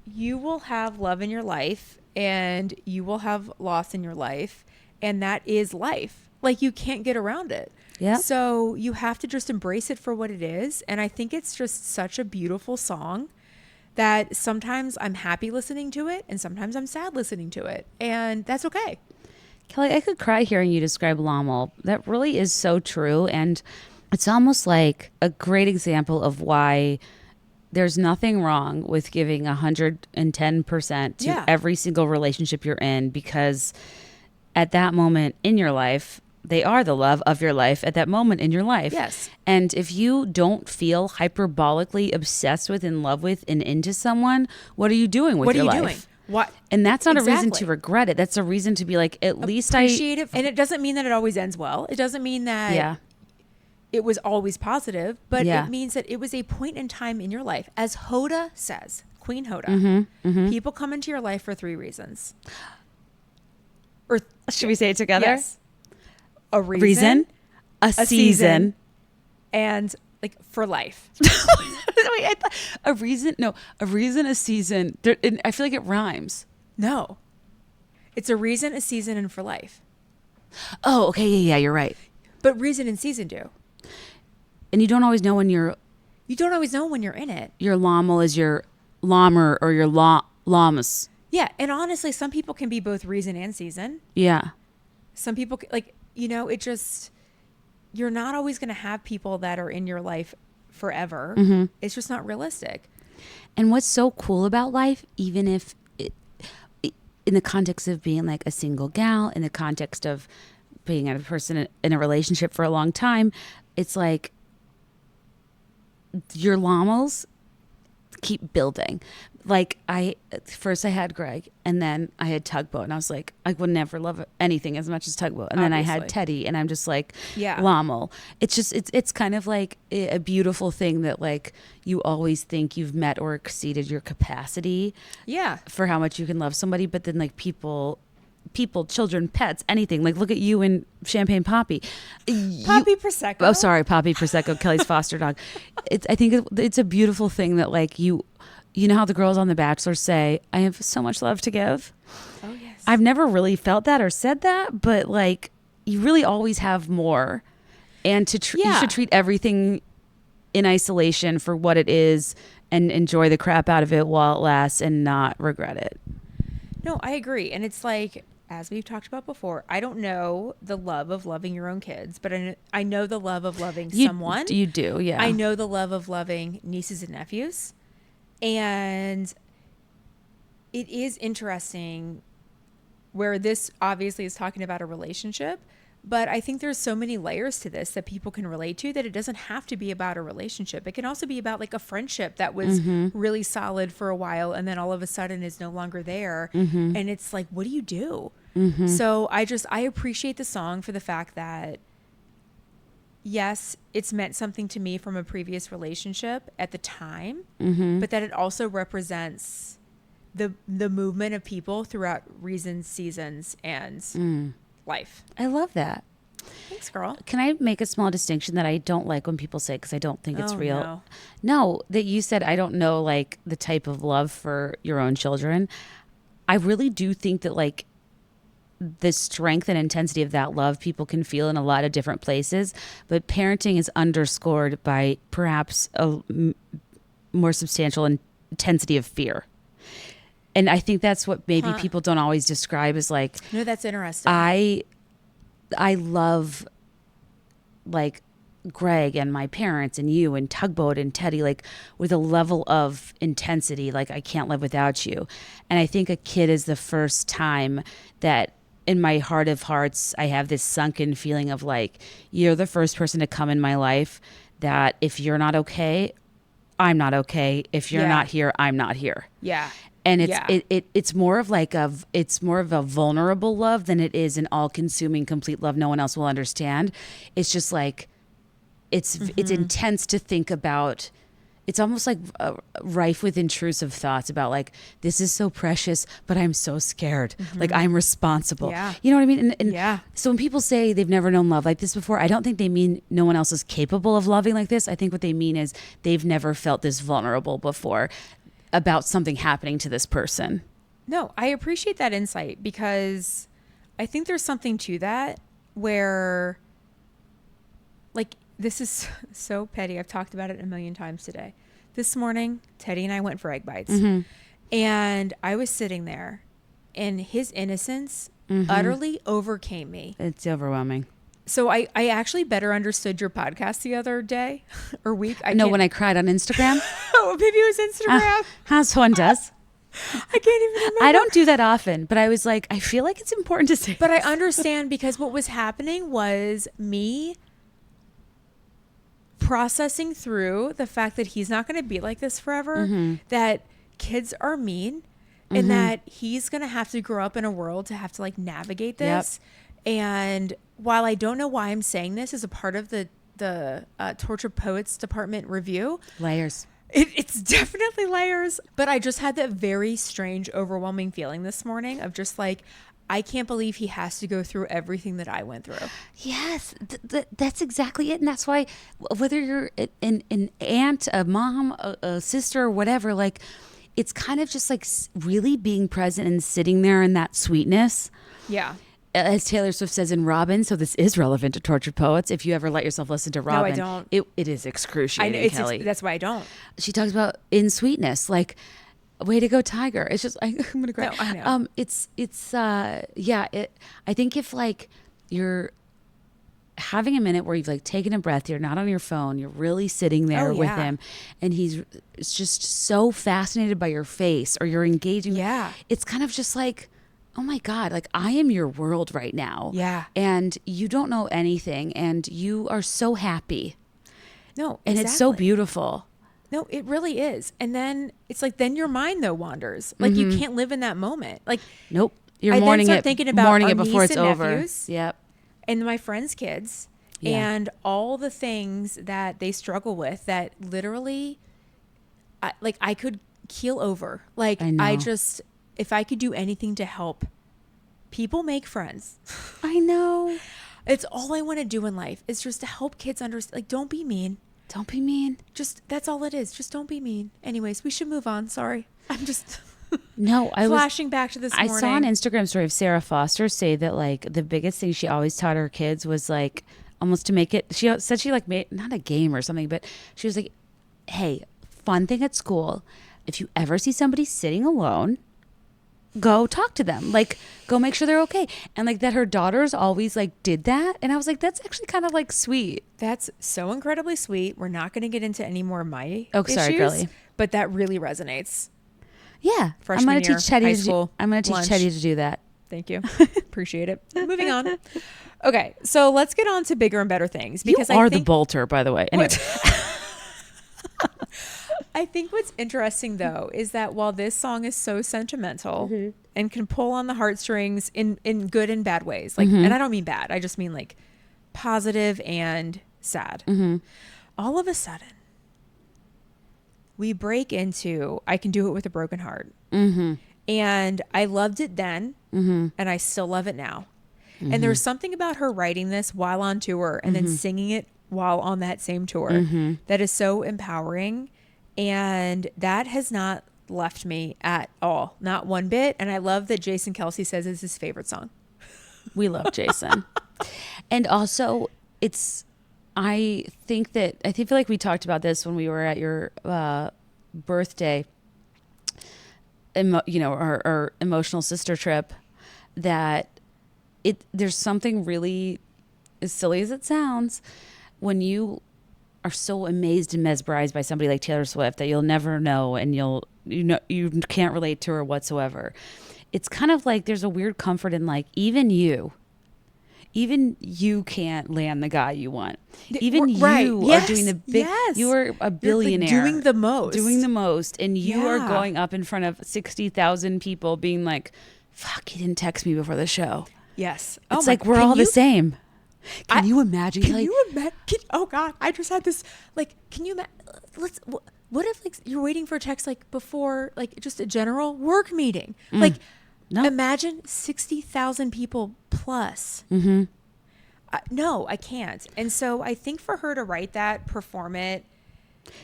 you will have love in your life and you will have loss in your life. And that is life. Like you can't get around it. Yeah. So you have to just embrace it for what it is. And I think it's just such a beautiful song that sometimes I'm happy listening to it and sometimes I'm sad listening to it. And that's okay. Kelly, I could cry hearing you describe Loml. That really is so true. And it's almost like a great example of why there's nothing wrong with giving 110% to every single relationship you're in, because at that moment in your life, they are the love of your life at that moment in your life. Yes. And if you don't feel hyperbolically obsessed with, in love with, and into someone, what are you doing with your life? What are you doing? What? And that's not a reason Exactly. to regret it. That's a reason to be like, at least Appreciate it. And it doesn't mean that it always ends well. It doesn't mean that Yeah. it was always positive, but Yeah. it means that it was a point in time in your life. As Hoda says, Queen Hoda, people come into your life for 3 reasons. Or Should we say it together? yes. A reason, a season. and like for life. Wait, I thought, a reason, a season. I feel like it rhymes. No. It's a reason, a season, and for life. Oh, okay. Yeah, you're right. But reason and season do. And you don't always know when You don't always know when you're in it. your Loml is your Lommer or your Lamas. Yeah. And honestly, some people can be both reason and season. Yeah. Some people, like, you know, it just, you're not always going to have people that are in your life forever. It's just not realistic. And what's so cool about life, even if in the context of being like a single gal, in the context of being a person in a relationship for a long time, it's like your Lomls keep building. Like first I had Greg, and then I had Tugboat, and I was like, I would never love anything as much as Tugboat. And then I had Obviously. Teddy, and I'm just like, Yeah. Loml. It's just, it's kind of like a beautiful thing that like you always think you've met or exceeded your capacity Yeah. for how much you can love somebody. But then like people, children, pets, anything, like look at you and Champagne Poppy. Poppy Prosecco. Oh, sorry, Poppy Prosecco, Kelly's foster dog. I think it's a beautiful thing that like you know how the girls on The Bachelor say, I have so much love to give. Oh, yes. I've never really felt that or said that, but like you really always have more. And you Yeah. should treat everything in isolation for what it is and enjoy the crap out of it while it lasts and not regret it. No, I agree. And it's like, as we've talked about before, I don't know the love of loving your own kids, but I know the love of loving someone. You do, yeah. I know the love of loving nieces and nephews. And it is interesting where this obviously is talking about a relationship, but I think there's so many layers to this that people can relate to that it doesn't have to be about a relationship. It can also be about like a friendship that was really solid for a while and then all of a sudden is no longer there. And it's like, what do you do? So I appreciate the song for the fact that, yes, it's meant something to me from a previous relationship at the time, but that it also represents the movement of people throughout reasons, seasons, and life. I love that. Thanks, girl. Can I make a small distinction that I don't like when people say, because I don't think it's real? No, that you said, I don't know, like the type of love for your own children. I really do think that like the strength and intensity of that love people can feel in a lot of different places, but parenting is underscored by perhaps a more substantial intensity of fear. And I think that's what maybe people don't always describe as like. No, that's interesting. I love like Greg and my parents and you and Tugboat and Teddy, like with a level of intensity, like I can't live without you. And I think a kid is the first time that in my heart of hearts, I have this sunken feeling of like, you're the first person to come in my life that if you're not okay, I'm not okay. If you're not here, I'm not here. Yeah. And it's more of like it's more of a vulnerable love than it is an all-consuming complete love no one else will understand. It's just like it's intense to think about. It's almost like rife with intrusive thoughts about like, this is so precious, but I'm so scared. Like I'm responsible. Yeah. You know what I mean? And yeah. So when people say they've never known love like this before, I don't think they mean no one else is capable of loving like this. I think what they mean is they've never felt this vulnerable before about something happening to this person. No, I appreciate that insight because I think there's something to that where like, this is so petty. I've talked about it a million times today. This morning, Teddy and I went for egg bites. And I was sitting there and his innocence utterly overcame me. It's overwhelming. So I actually better understood your podcast the other day or week. When I cried on Instagram. Oh, maybe it was Instagram. As one does. I can't even remember. I don't do that often, but I was like, I feel like it's important to say. But I understand because what was happening was me processing through the fact that he's not going to be like this forever, that kids are mean, and that he's going to have to grow up in a world to have to like navigate this. And while I don't know why I'm saying this as a part of the Tortured Poets Department review, Layers. It's definitely layers. But I just had that very strange, overwhelming feeling this morning of just like, I can't believe he has to go through everything that I went through. Yes, that's exactly it. And that's why whether you're an aunt, a mom, a sister, or whatever, like it's kind of just like really being present and sitting there in that sweetness. Yeah. As Taylor Swift says in Robin, so this is relevant to Tortured Poets. If you ever let yourself listen to Robin, No, I don't. It is excruciating, Kelly. That's why I don't. She talks about in sweetness, like, way to go, Tiger. It's just, I'm going to cry. No, I know. I think if like you're having a minute where you've like taken a breath, you're not on your phone, you're really sitting there with him, and he's just so fascinated by your face or you're engaging. Yeah. It's kind of just like, oh my God, like I am your world right now. Yeah. And you don't know anything and you are so happy. No, and exactly. it's so beautiful. No, it really is. And then it's like, then your mind though wanders. Like you can't live in that moment. Like, nope. You're I mourning then start it, thinking about mourning our it before niece it's and over. nephews Yep. And my friends' kids and all the things that they struggle with that literally, I could keel over. Like I just, if I could do anything to help people make friends. I know. It's all I want to do in life is just to help kids understand. Like, don't be mean. Don't be mean. Just, that's all it is. Just don't be mean. Anyways, we should move on. Sorry. I'm just flashing back to this morning. I saw an Instagram story of Sarah Foster say that like the biggest thing she always taught her kids was like almost to make it, she said she like made, not a game or something, but she was like, hey, fun thing at school. If you ever see somebody sitting alone, go talk to them. Like, go make sure they're okay. And like that her daughters always like did that. And I was like, that's actually kind of like sweet. That's so incredibly sweet. We're not going to get into any more of my sorry, issues, girly. but that really resonates. Yeah. Freshman I'm gonna year, teach Chetty high to school, I'm going to teach lunch. Chetty to do that. Thank you. Appreciate it. Moving on. Okay, so let's get on to bigger and better things. Because you are I think, the bolter, by the way. Anyway. I think what's interesting, though, is that while this song is so sentimental and can pull on the heartstrings in good and bad ways, like, and I don't mean bad, I just mean like positive and sad. All of a sudden, we break into I Can Do It With a Broken Heart. And I loved it then, and I still love it now. And there's something about her writing this while on tour and then singing it while on that same tour that is so empowering. And that has not left me at all, not one bit. And I love that Jason Kelsey says it's his favorite song. We love Jason. And also, I feel like we talked about this when we were at your birthday, our emotional sister trip, that there's something really, as silly as it sounds, when you are so amazed and mesmerized by somebody like Taylor Swift that you'll never know and you can't relate to her whatsoever. It's kind of like there's a weird comfort in like even you can't land the guy you want. Even you are doing the big. You are a billionaire, You're doing the most, and you are going up in front of 60,000 people, being like, "Fuck, you didn't text me before the show." Yes, it's like we're all the same. Can you imagine? Can you imagine? Oh God, I just had this. Like, can you imagine? What if like you're waiting for a text like before like just a general work meeting? Like, no. Imagine 60,000 people plus. No, I can't. And so I think for her to write that, perform it.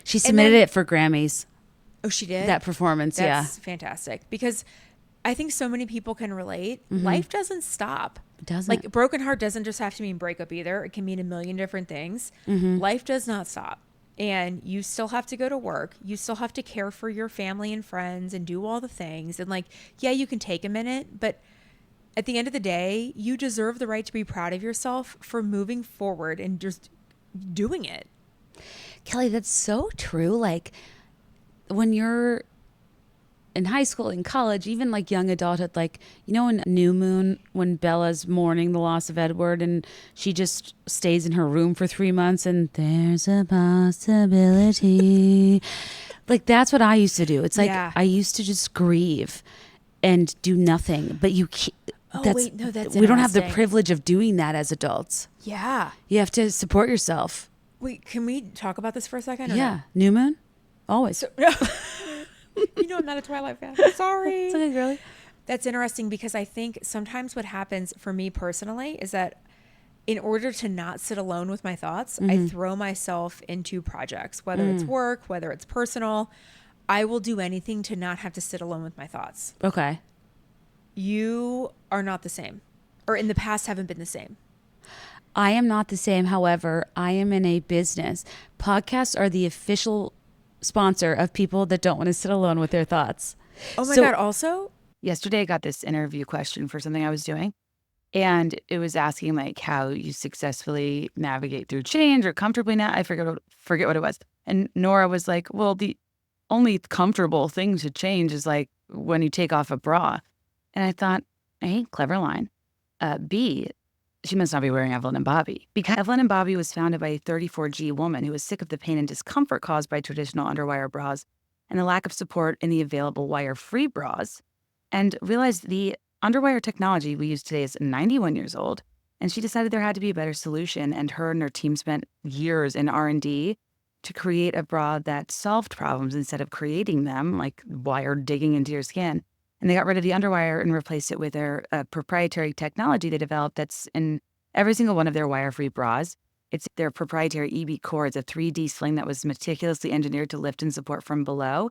She submitted it for Grammys. Oh, she did? That performance, That's fantastic. Because I think so many people can relate. Life doesn't stop. It doesn't. Like, broken heart doesn't just have to mean breakup either. It can mean a million different things. Life does not stop. And you still have to go to work. You still have to care for your family and friends and do all the things. And like, yeah, you can take a minute, but at the end of the day, you deserve the right to be proud of yourself for moving forward and just doing it. Kelly, that's so true. Like when you're in high school, in college, even like young adulthood, like, you know, in New Moon, when Bella's mourning the loss of Edward and she just stays in her room for 3 months and there's a possibility. Like, that's what I used to do. It's like, I used to just grieve and do nothing, but you can't. We don't have the privilege of doing that as adults. Yeah. You have to support yourself. Wait, can we talk about this for a second? Yeah. New Moon? Always. You know I'm not a Twilight fan. Sorry. It's okay, girly. That's interesting because I think sometimes what happens for me personally is that in order to not sit alone with my thoughts, I throw myself into projects, whether it's work, whether it's personal. I will do anything to not have to sit alone with my thoughts. Okay. You are not the same, or in the past haven't been the same. I am not the same. However, I am in a business. Podcasts are the official sponsor of people that don't want to sit alone with their thoughts. Oh my God. Also, yesterday I got this interview question for something I was doing, and it was asking like how you successfully navigate through change or comfortably now. I forget what it was. And Nora was like, well, the only comfortable thing to change is like when you take off a bra. And I thought, A, clever line. B, she must not be wearing Evelyn and Bobby. Because Evelyn and Bobby was founded by a 34G woman who was sick of the pain and discomfort caused by traditional underwire bras and the lack of support in the available wire-free bras, and realized the underwire technology we use today is 91 years old. And she decided there had to be a better solution, and her and her team spent years in R&D to create a bra that solved problems instead of creating them, like wire digging into your skin. And they got rid of the underwire and replaced it with their proprietary technology they developed that's in every single one of their wire-free bras. It's their proprietary EB core. It's a 3D sling that was meticulously engineered to lift and support from below.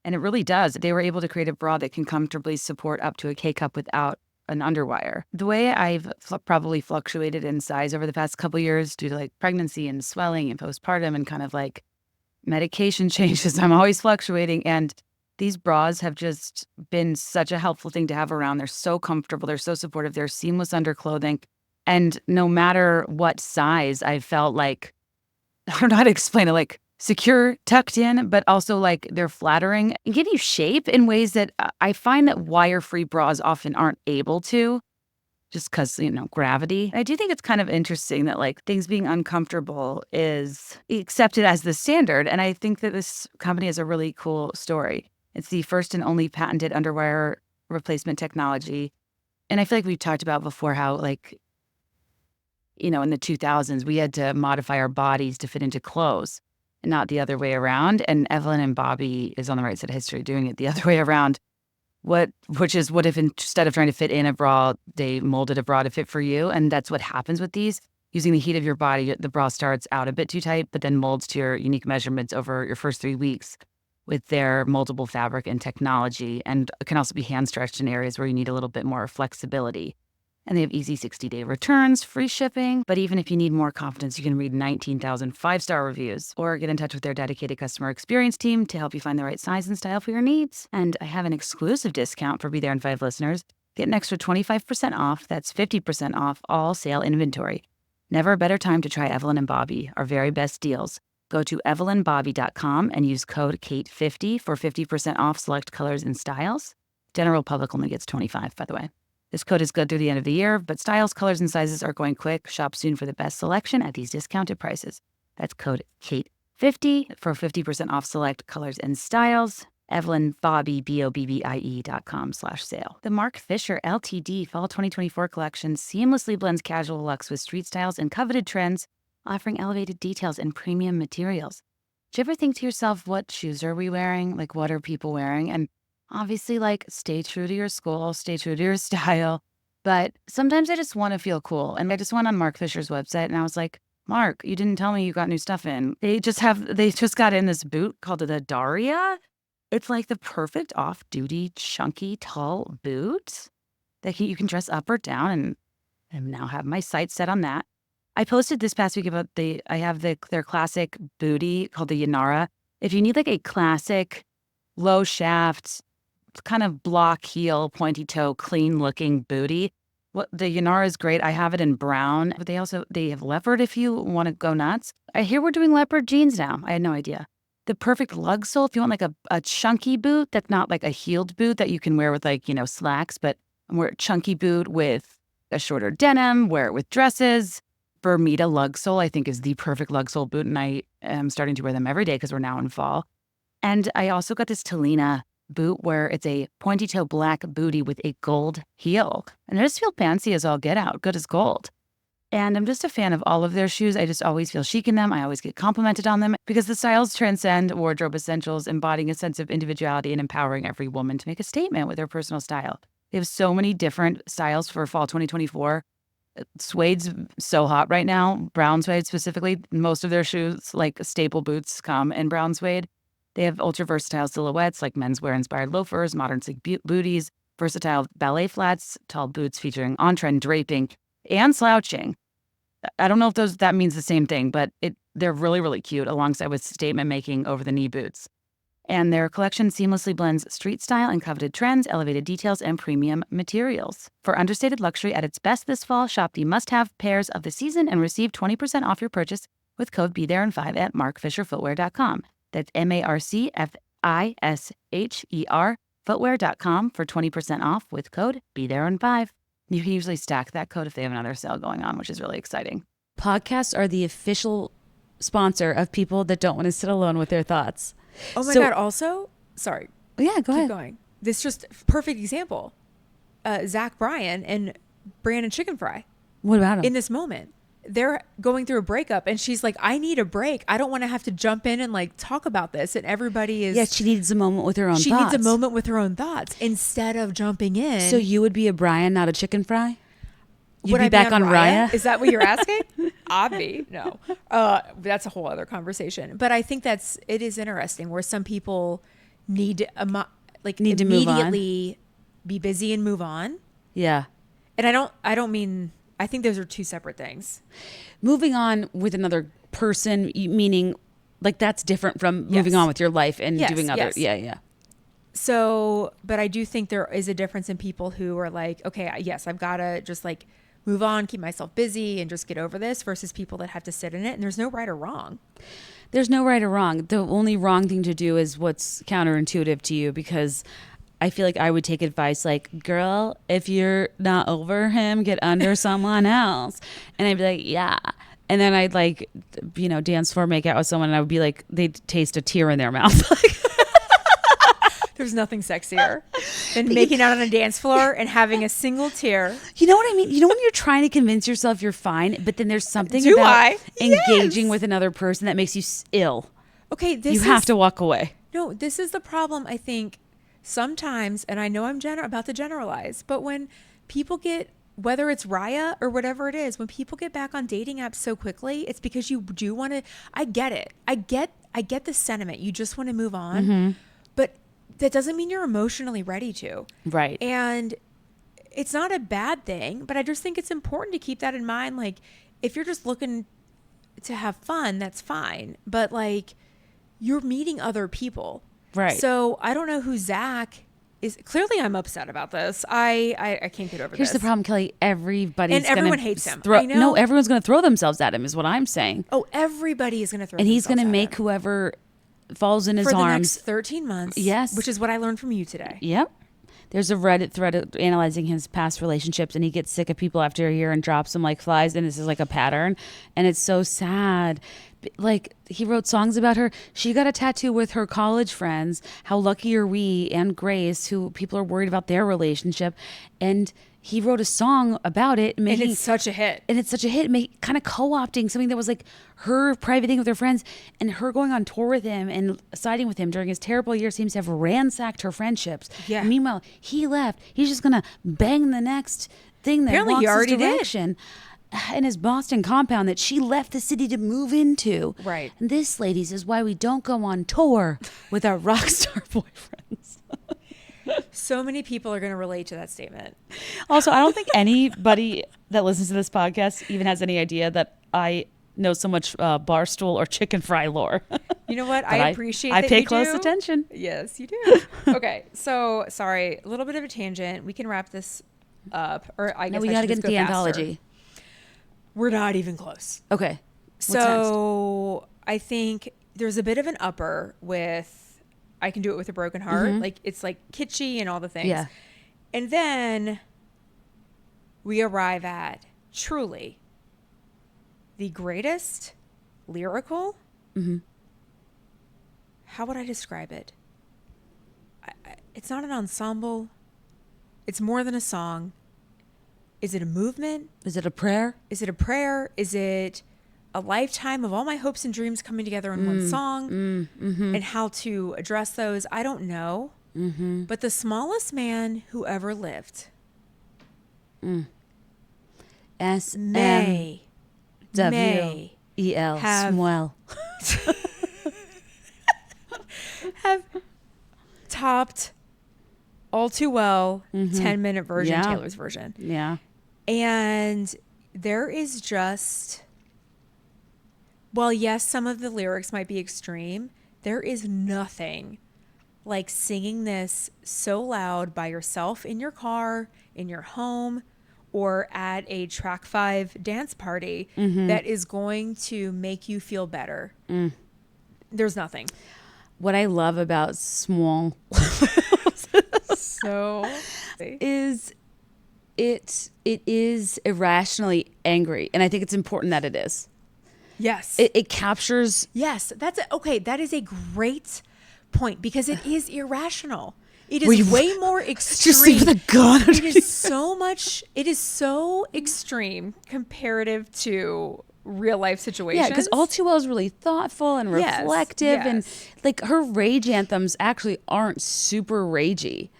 And it really does. They were able to create a bra that can comfortably support up to a K-cup without an underwire. The way I've probably fluctuated in size over the past couple years due to like pregnancy and swelling and postpartum and kind of like medication changes. I'm always fluctuating. And these bras have just been such a helpful thing to have around. They're so comfortable. They're so supportive. They're seamless underclothing. And no matter what size, I felt like, I don't know how to explain it, like secure, tucked in, but also like they're flattering and give you shape in ways that I find that wire-free bras often aren't able to, just because, gravity. I do think it's kind of interesting that like things being uncomfortable is accepted as the standard. And I think that this company has a really cool story. It's the first and only patented underwire replacement technology. And I feel like we've talked about before how like, in the 2000s, we had to modify our bodies to fit into clothes and not the other way around. And Evelyn and Bobby is on the right side of history doing it the other way around. Which is what if instead of trying to fit in a bra, they molded a bra to fit for you. And that's what happens with these. Using the heat of your body, the bra starts out a bit too tight, but then molds to your unique measurements over your first 3 weeks with their moldable fabric and technology. And it can also be hand stretched in areas where you need a little bit more flexibility. And they have easy 60-day returns, free shipping. But even if you need more confidence, you can read 19,000 5-star reviews or get in touch with their dedicated customer experience team to help you find the right size and style for your needs. And I have an exclusive discount for Be There in 5 listeners. Get an extra 25% off. That's 50% off all sale inventory. Never a better time to try Evelyn and Bobby, our very best deals. Go to evelynbobby.com and use code KATE50 for 50% off select colors and styles. General public only gets 25, by the way. This code is good through the end of the year, but styles, colors, and sizes are going quick. Shop soon for the best selection at these discounted prices. That's code KATE50 for 50% off select colors and styles. EvelynBobby.com/sale. The Mark Fisher LTD Fall 2024 collection seamlessly blends casual luxe with street styles and coveted trends, offering elevated details and premium materials. Do you ever think to yourself, what shoes are we wearing? Like, what are people wearing? And obviously, like, stay true to your school, stay true to your style. But sometimes I just want to feel cool. And I just went on Mark Fisher's website and I was like, Mark, you didn't tell me you got new stuff in. They just got in this boot called the Daria. It's like the perfect off-duty, chunky, tall boot that you can dress up or down. And I now have my sights set on that. I posted this past week about their classic booty called the Yanara. If you need like a classic low shaft, kind of block heel, pointy toe, clean looking booty, the Yanara is great. I have it in brown, but they have leopard if you want to go nuts. I hear we're doing leopard jeans now. I had no idea. The perfect lug sole if you want like a chunky boot that's not like a heeled boot that you can wear with like, slacks, but wear a chunky boot with a shorter denim, wear it with dresses. Bermuda lug sole, I think, is the perfect lug sole boot, and I am starting to wear them every day because we're now in fall. And I also got this Talina boot where it's a pointy toe black booty with a gold heel. And I just feel fancy as all get out, good as gold. And I'm just a fan of all of their shoes. I just always feel chic in them. I always get complimented on them because the styles transcend wardrobe essentials, embodying a sense of individuality and empowering every woman to make a statement with their personal style. They have so many different styles for fall 2024. Suede's so hot right now, brown suede specifically. Most of their shoes, like staple boots, come in brown suede. They have ultra versatile silhouettes like menswear inspired loafers, modern sleek booties, versatile ballet flats, tall boots featuring on-trend draping and slouching. I don't know if that means the same thing, but they're really, really cute alongside with statement making over the knee boots. And their collection seamlessly blends street style and coveted trends, elevated details, and premium materials. For understated luxury at its best this fall, shop the must-have pairs of the season and receive 20% off your purchase with code BeThereIn5 at markfisherfootwear.com. That's MarkFisher footwear.com for 20% off with code BeThereIn5. You can usually stack that code if they have another sale going on, which is really exciting. Podcasts are the official sponsor of people that don't want to sit alone with their thoughts. Oh my God. Also, sorry. Yeah, go ahead. Keep going. This just perfect example. Bryan and Brianna Chickenfry. What about him? In this moment, they're going through a breakup and she's like, I need a break. I don't want to have to jump in and like talk about this. And everybody is. Yeah, she needs a moment with her own thoughts. She needs a moment with her own thoughts instead of jumping in. So you would be a Bryan, not a Chickenfry? You'd Would be I back on Raya? Is that what you're asking? I'd be. No. That's a whole other conversation. But I think it is interesting where some people need to immediately be busy and move on. Yeah. And I don't mean, I think those are two separate things. Moving on with another person, meaning Like that's different from moving Yes. on with your life and Yes, doing other. yes. Yeah. So, but I do think there is a difference in people who are like, okay, yes, I've got to just like move on, keep myself busy and just get over this versus people that have to sit in it. And there's no right or wrong. There's no right or wrong. The only wrong thing to do is what's counterintuitive to you, because I feel like I would take advice like, girl, if you're not over him, get under someone else. And I'd be like, yeah. And then I'd like, dance floor, make out with someone, and I would be like, they'd taste a tear in their mouth. There's nothing sexier than making out on a dance floor and having a single tear. You know what I mean? You know when you're trying to convince yourself you're fine, but then there's something Do about I? engaging Yes. with another person that makes you ill. Okay, You have to walk away. No, this is the problem, I think, sometimes, and I know I'm about to generalize, but when people get, whether it's Raya or whatever it is, when people get back on dating apps so quickly, it's because you do want to, I get it. I get the sentiment. You just want to move on, but that doesn't mean you're emotionally ready to. Right. And it's not a bad thing, but I just think it's important to keep that in mind. Like, if you're just looking to have fun, that's fine. But like, you're meeting other people. Right. So I don't know who Zach is. Clearly I'm upset about this. I can't get over Here's this. the problem, Kelly. Everybody's And everyone gonna hates him. Throw, I know. No, everyone's going to throw themselves at him is what I'm saying. Oh, everybody is going to throw And he's going to themselves at make him. whoever falls in his for the arms. next 13 months. Yes. Which is what I learned from you today. Yep. There's a Reddit thread analyzing his past relationships, and he gets sick of people after a year and drops them like flies, and this is like a pattern, and it's so sad. Like, he wrote songs about her. She got a tattoo with her college friends. How lucky are we, and Grace, who people are worried about their relationship, and he wrote a song about it. And it's such a hit. And it's such a hit, kind of co-opting something that was like her private thing with her friends, and her going on tour with him and siding with him during his terrible year seems to have ransacked her friendships. Yeah. And meanwhile, he left. He's just gonna bang the next thing that Apparently walks he his already did. direction in his Boston compound that she left the city to move into. Right. And this, ladies, is why we don't go on tour with our rock star boyfriends. So many people are going to relate to that statement. Also, I don't think anybody that listens to this podcast even has any idea that I know so much Barstool or Chickenfry lore. You know what? But I appreciate I that pay you close do. attention. Yes, you do. Okay, so sorry, a little bit of a tangent. We can wrap this up, or I guess No, we I got to should get just into the go faster. anthology. We're not even close. Okay. What's So I think there's a bit of an upper with I Can Do It With a Broken Heart. Like, it's like kitschy and all the things. Yeah. And then we arrive at truly the greatest lyrical. How would I describe it? It's not an ensemble. It's more than a song. Is it a movement? Is it a prayer? Is it a prayer? Is it a lifetime of all my hopes and dreams coming together in one song? And how to address those? I don't know. But the smallest man who ever lived may S-M-W-E-L. have- Smwell. have topped All Too Well 10-minute version, Yeah. Taylor's version. Yeah. And there is just, while yes, some of the lyrics might be extreme, there is nothing like singing this so loud by yourself in your car, in your home, or at a track 5 dance party that is going to make you feel better. There's nothing. What I love about Smwell So is it is irrationally angry, and I think it's important that it is. yes. It captures. Yes, okay. That is a great point because it is irrational. It Were is you- way more extreme. Just sleep with a gun. It is so much. It is so extreme comparative to real life situations. Yeah, because All Too Well is really thoughtful and Yes, reflective, and yes. like her rage anthems actually aren't super ragey.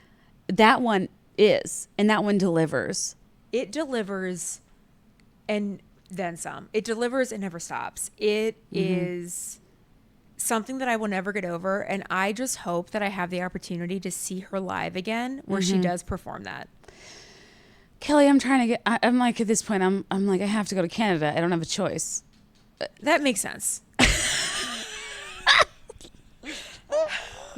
That one is, and that one delivers. It delivers, and then some. It delivers and never stops. It is something that I will never get over, and I just hope that I have the opportunity to see her live again, where she does perform that. Kelly, I'm trying to get. I'm like at this point. I'm like I have to go to Canada. I don't have a choice. That makes sense.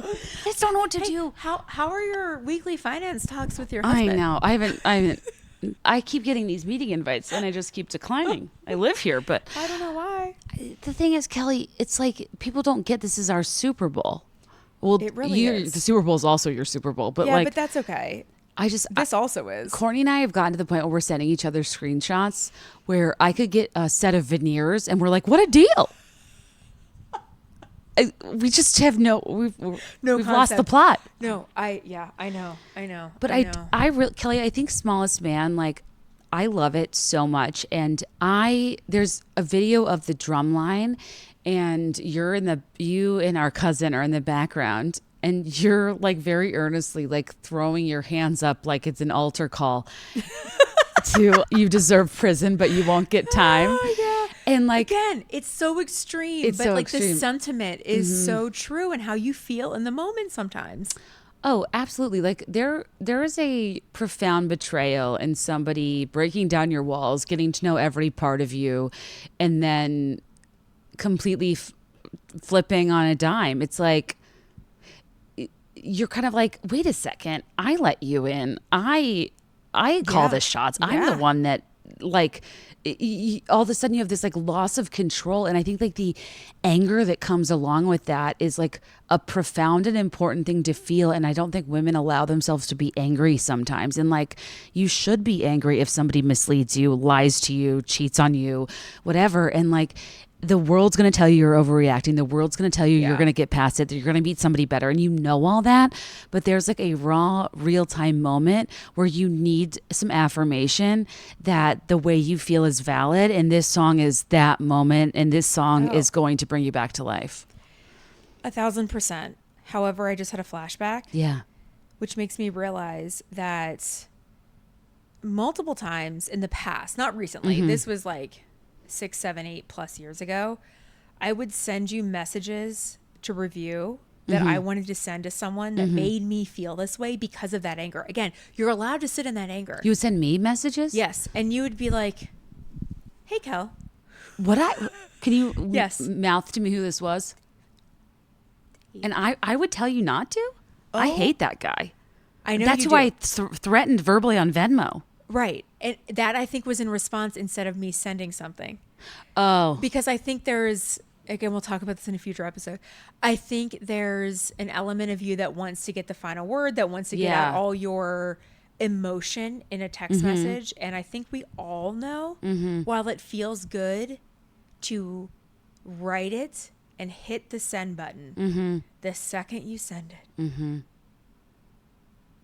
I just don't know what to do. How are your weekly finance talks with your I husband? know. I haven't. I keep getting these meeting invites and I just keep declining. I live here, but I don't know why. the thing is, Kelly, it's like people don't get this is our Super Bowl. Well, It really is. The Super Bowl is also your Super Bowl, but Yeah, like but that's okay. this also is. Courtney and I have gotten to the point where we're sending each other screenshots where I could get a set of veneers and we're like, what a deal. We just have we've lost the plot. No, I know. But I really, Kelly, I think Smallest Man, like, I love it so much. And there's a video of the drum line and you and our cousin are in the background and you're like very earnestly like throwing your hands up like it's an altar call to you deserve prison, but you won't get time. Oh, yeah. And like, again, it's so extreme, but like the sentiment is so true and how you feel in the moment sometimes. Oh, absolutely. Like there is a profound betrayal in somebody breaking down your walls, getting to know every part of you, and then completely flipping on a dime. It's like, you're kind of like, wait a second, I let you in. I call the shots. I'm the one that like, all of a sudden you have this like loss of control. And I think like the anger that comes along with that is like a profound and important thing to feel. And I don't think women allow themselves to be angry sometimes. And like, you should be angry if somebody misleads you, lies to you, cheats on you, whatever. And like, the world's going to tell you you're overreacting. The world's going to tell you you're going to get past it, that you're going to meet somebody better. And you know all that. But there's like a raw, real-time moment where you need some affirmation that the way you feel is valid. And this song is that moment. And this song is going to bring you back to life. 1,000%. However, I just had a flashback. Yeah. Which makes me realize that multiple times in the past, not recently, this was like 6, 7, 8+ years ago, I would send you messages to review that I wanted to send to someone that made me feel this way because of that anger. Again, you're allowed to sit in that anger. You would send me messages? Yes. And you would be like, hey, Kel. Can you Yes. mouth to me who this was? And I would tell you not to? I hate that guy. I know That's you who do. I threatened verbally on Venmo. Right. And that I think was in response instead of me sending something. Oh. Because I think there's, again, we'll talk about this in a future episode. I think there's an element of you that wants to get the final word, that wants to get out all your emotion in a text message. And I think we all know, while it feels good to write it and hit the send button, the second you send it,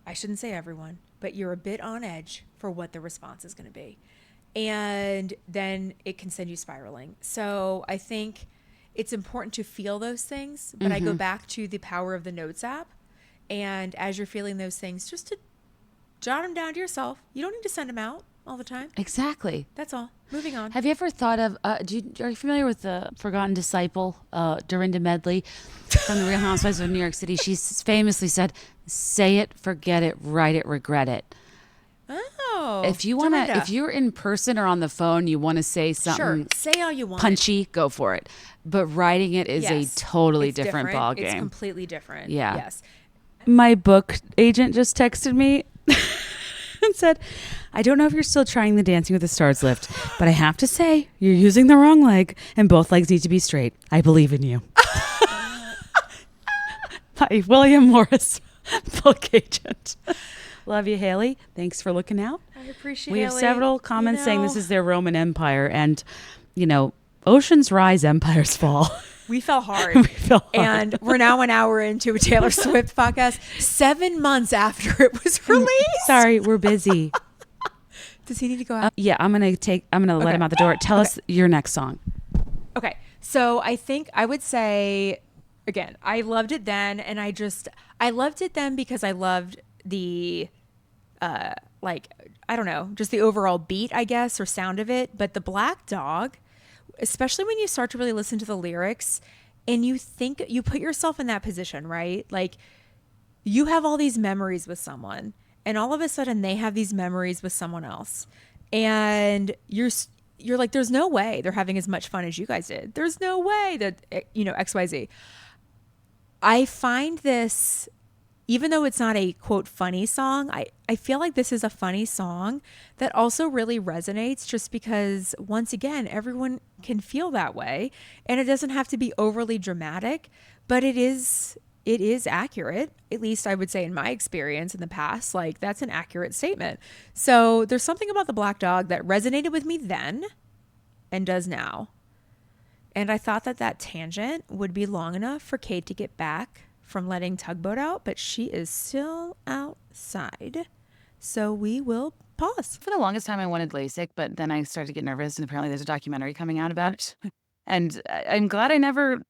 I shouldn't say everyone, but you're a bit on edge for what the response is going to be. And then it can send you spiraling. So I think it's important to feel those things. But I go back to the power of the Notes app. And as you're feeling those things, just to jot them down to yourself. You don't need to send them out all the time. Exactly. That's all. Moving on. Have you ever thought of, are you familiar with the Forgotten Disciple, Dorinda Medley from the Real Housewives of New York City? She famously said, say it, forget it, write it, regret it. Oh. If you want to, if you're in person or on the phone, you want to say something say all you want. punchy, go for it. But writing it is a totally It's different ball game. It's completely different. Yeah. Yes. My book agent just texted me and said, I don't know if you're still trying the Dancing with the Stars lift, but I have to say, you're using the wrong leg and both legs need to be straight. I believe in you. By William Morris, book agent. Love you, Haley. Thanks for looking out. I appreciate it. We have several comments saying this is their Roman Empire and, oceans rise, empires fall. We fell hard. We fell hard. And we're now an hour into a Taylor Swift podcast, 7 months after it was released. Sorry, we're busy. Does he need to go out? Yeah, I'm going to let him out the door. Tell us your next song. Okay. So I think I would say, again, I loved it then. And I loved it then because I loved the, I don't know, just the overall beat, I guess, or sound of it. But the Black Dog, especially when you start to really listen to the lyrics and you put yourself in that position, right? Like you have all these memories with someone and all of a sudden they have these memories with someone else. And you're like, there's no way they're having as much fun as you guys did. There's no way that, XYZ. I find this, even though it's not a quote funny song, I feel like this is a funny song that also really resonates just because, once again, everyone can feel that way, and it doesn't have to be overly dramatic, but it is accurate. At least I would say in my experience in the past, like that's an accurate statement. So there's something about the Black Dog that resonated with me then and does now. And I thought that tangent would be long enough for Kate to get back from letting Tugboat out, but she is still outside. So we will pause. For the longest time, I wanted LASIK, but then I started to get nervous, and apparently there's a documentary coming out about it. And I'm glad I never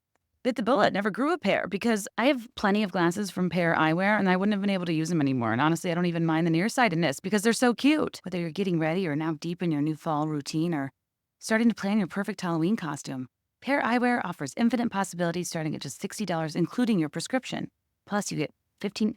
bit the bullet, never grew a pair, because I have plenty of glasses from Pair Eyewear, and I wouldn't have been able to use them anymore. And honestly, I don't even mind the nearsightedness because they're so cute. Whether you're getting ready or now deep in your new fall routine or starting to plan your perfect Halloween costume, Pair Eyewear offers infinite possibilities starting at just $60, including your prescription. Plus, you get 15%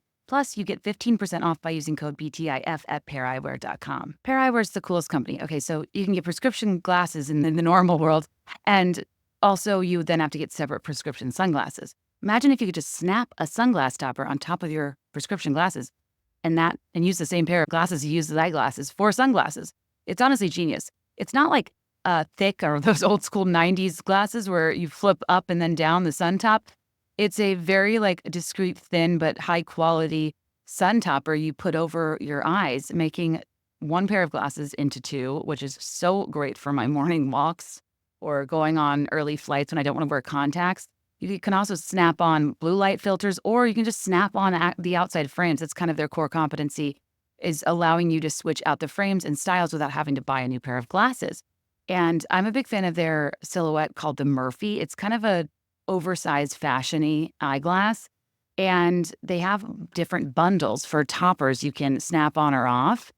off by using code BTIF at paireyewear.com. Pair Eyewear is the coolest company. Okay, so you can get prescription glasses in the normal world, and also you then have to get separate prescription sunglasses. Imagine if you could just snap a sunglass topper on top of your prescription glasses and use the same pair of glasses you use as eyeglasses for sunglasses. It's honestly genius. It's not like thick or those old school 90s glasses where you flip up and then down the sun top. It's a very like discreet, thin, but high quality sun topper you put over your eyes, making one pair of glasses into two, which is so great for my morning walks or going on early flights when I don't want to wear contacts. You can also snap on blue light filters, or you can just snap on the outside frames. That's kind of their core competency, is allowing you to switch out the frames and styles without having to buy a new pair of glasses. And I'm a big fan of their silhouette called the Murphy. It's kind of a oversized, fashion-y eyeglass. And they have different bundles for toppers you can snap on or off.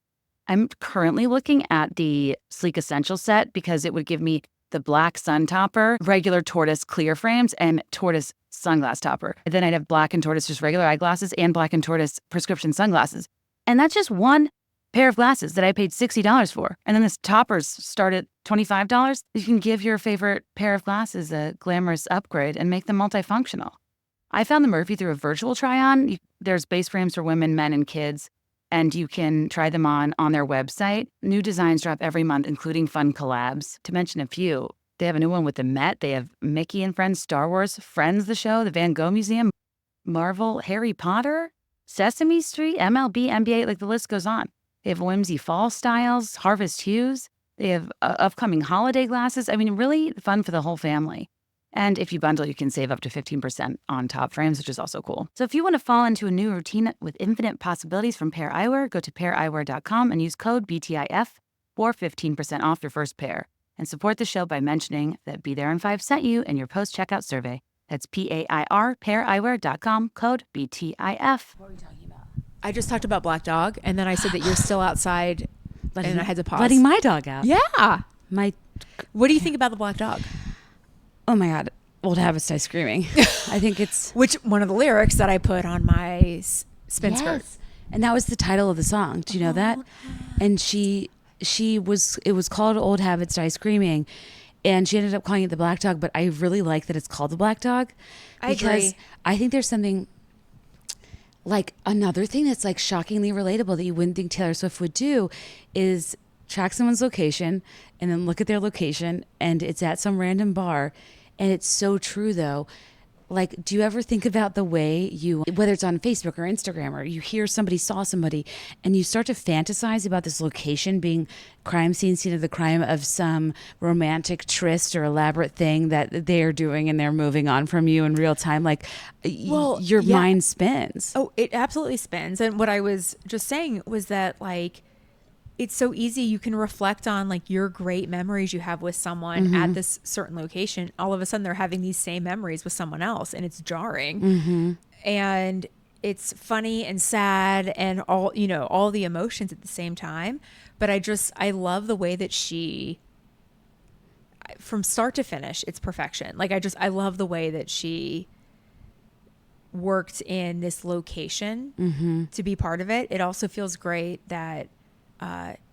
I'm currently looking at the Sleek Essential set because it would give me the black sun topper, regular tortoise clear frames, and tortoise sunglass topper. And then I'd have black and tortoise just regular eyeglasses and black and tortoise prescription sunglasses. And that's just one pair of glasses that I paid $60 for. And then this toppers start at $25. You can give your favorite pair of glasses a glamorous upgrade and make them multifunctional. I found the Murphy through a virtual try-on. There's base frames for women, men, and kids, and you can try them on their website. New designs drop every month, including fun collabs. To mention a few, they have a new one with the Met. They have Mickey and Friends, Star Wars, Friends the Show, the Van Gogh Museum, Marvel, Harry Potter, Sesame Street, MLB, NBA, like the list goes on. They have whimsy fall styles, harvest hues. They have upcoming holiday glasses. I mean, really fun for the whole family. And if you bundle, you can save up to 15% on top frames, which is also cool. So if you want to fall into a new routine with infinite possibilities from Pair Eyewear, go to paireyewear.com and use code BTIF for 15% off your first pair. And support the show by mentioning that Be There in 5 sent you in your post-checkout survey. That's PAIR, paireyewear.com, code BTIF. What are we talking about? I just talked about Black Dog, and then I said that you're still outside, and I had to pause. Letting my dog out. Yeah. What do you think about the Black Dog? Oh my God. Old habits die screaming. I think it's... Which, one of the lyrics that I put on my spin skirt. And that was the title of the song. Do you know that? And it was called Old Habits Die Screaming. And she ended up calling it the Black Dog, but I really like that it's called the Black Dog. Because agree. I think there's something... Like another thing that's like shockingly relatable that you wouldn't think Taylor Swift would do is track someone's location and then look at their location and it's at some random bar. And it's so true though. Like, do you ever think about the way whether it's on Facebook or Instagram, or you hear somebody saw somebody and you start to fantasize about this location being crime scene of the crime of some romantic tryst or elaborate thing that they're doing and they're moving on from you in real time? Like, your mind spins. Oh, it absolutely spins. And what I was just saying was that, like, it's so easy. You can reflect on like your great memories you have with someone at this certain location. All of a sudden they're having these same memories with someone else, and it's jarring. And it's funny and sad and all the emotions at the same time. But I love the way that she, from start to finish, it's perfection. Like I love the way that she worked in this location to be part of it. It also feels great that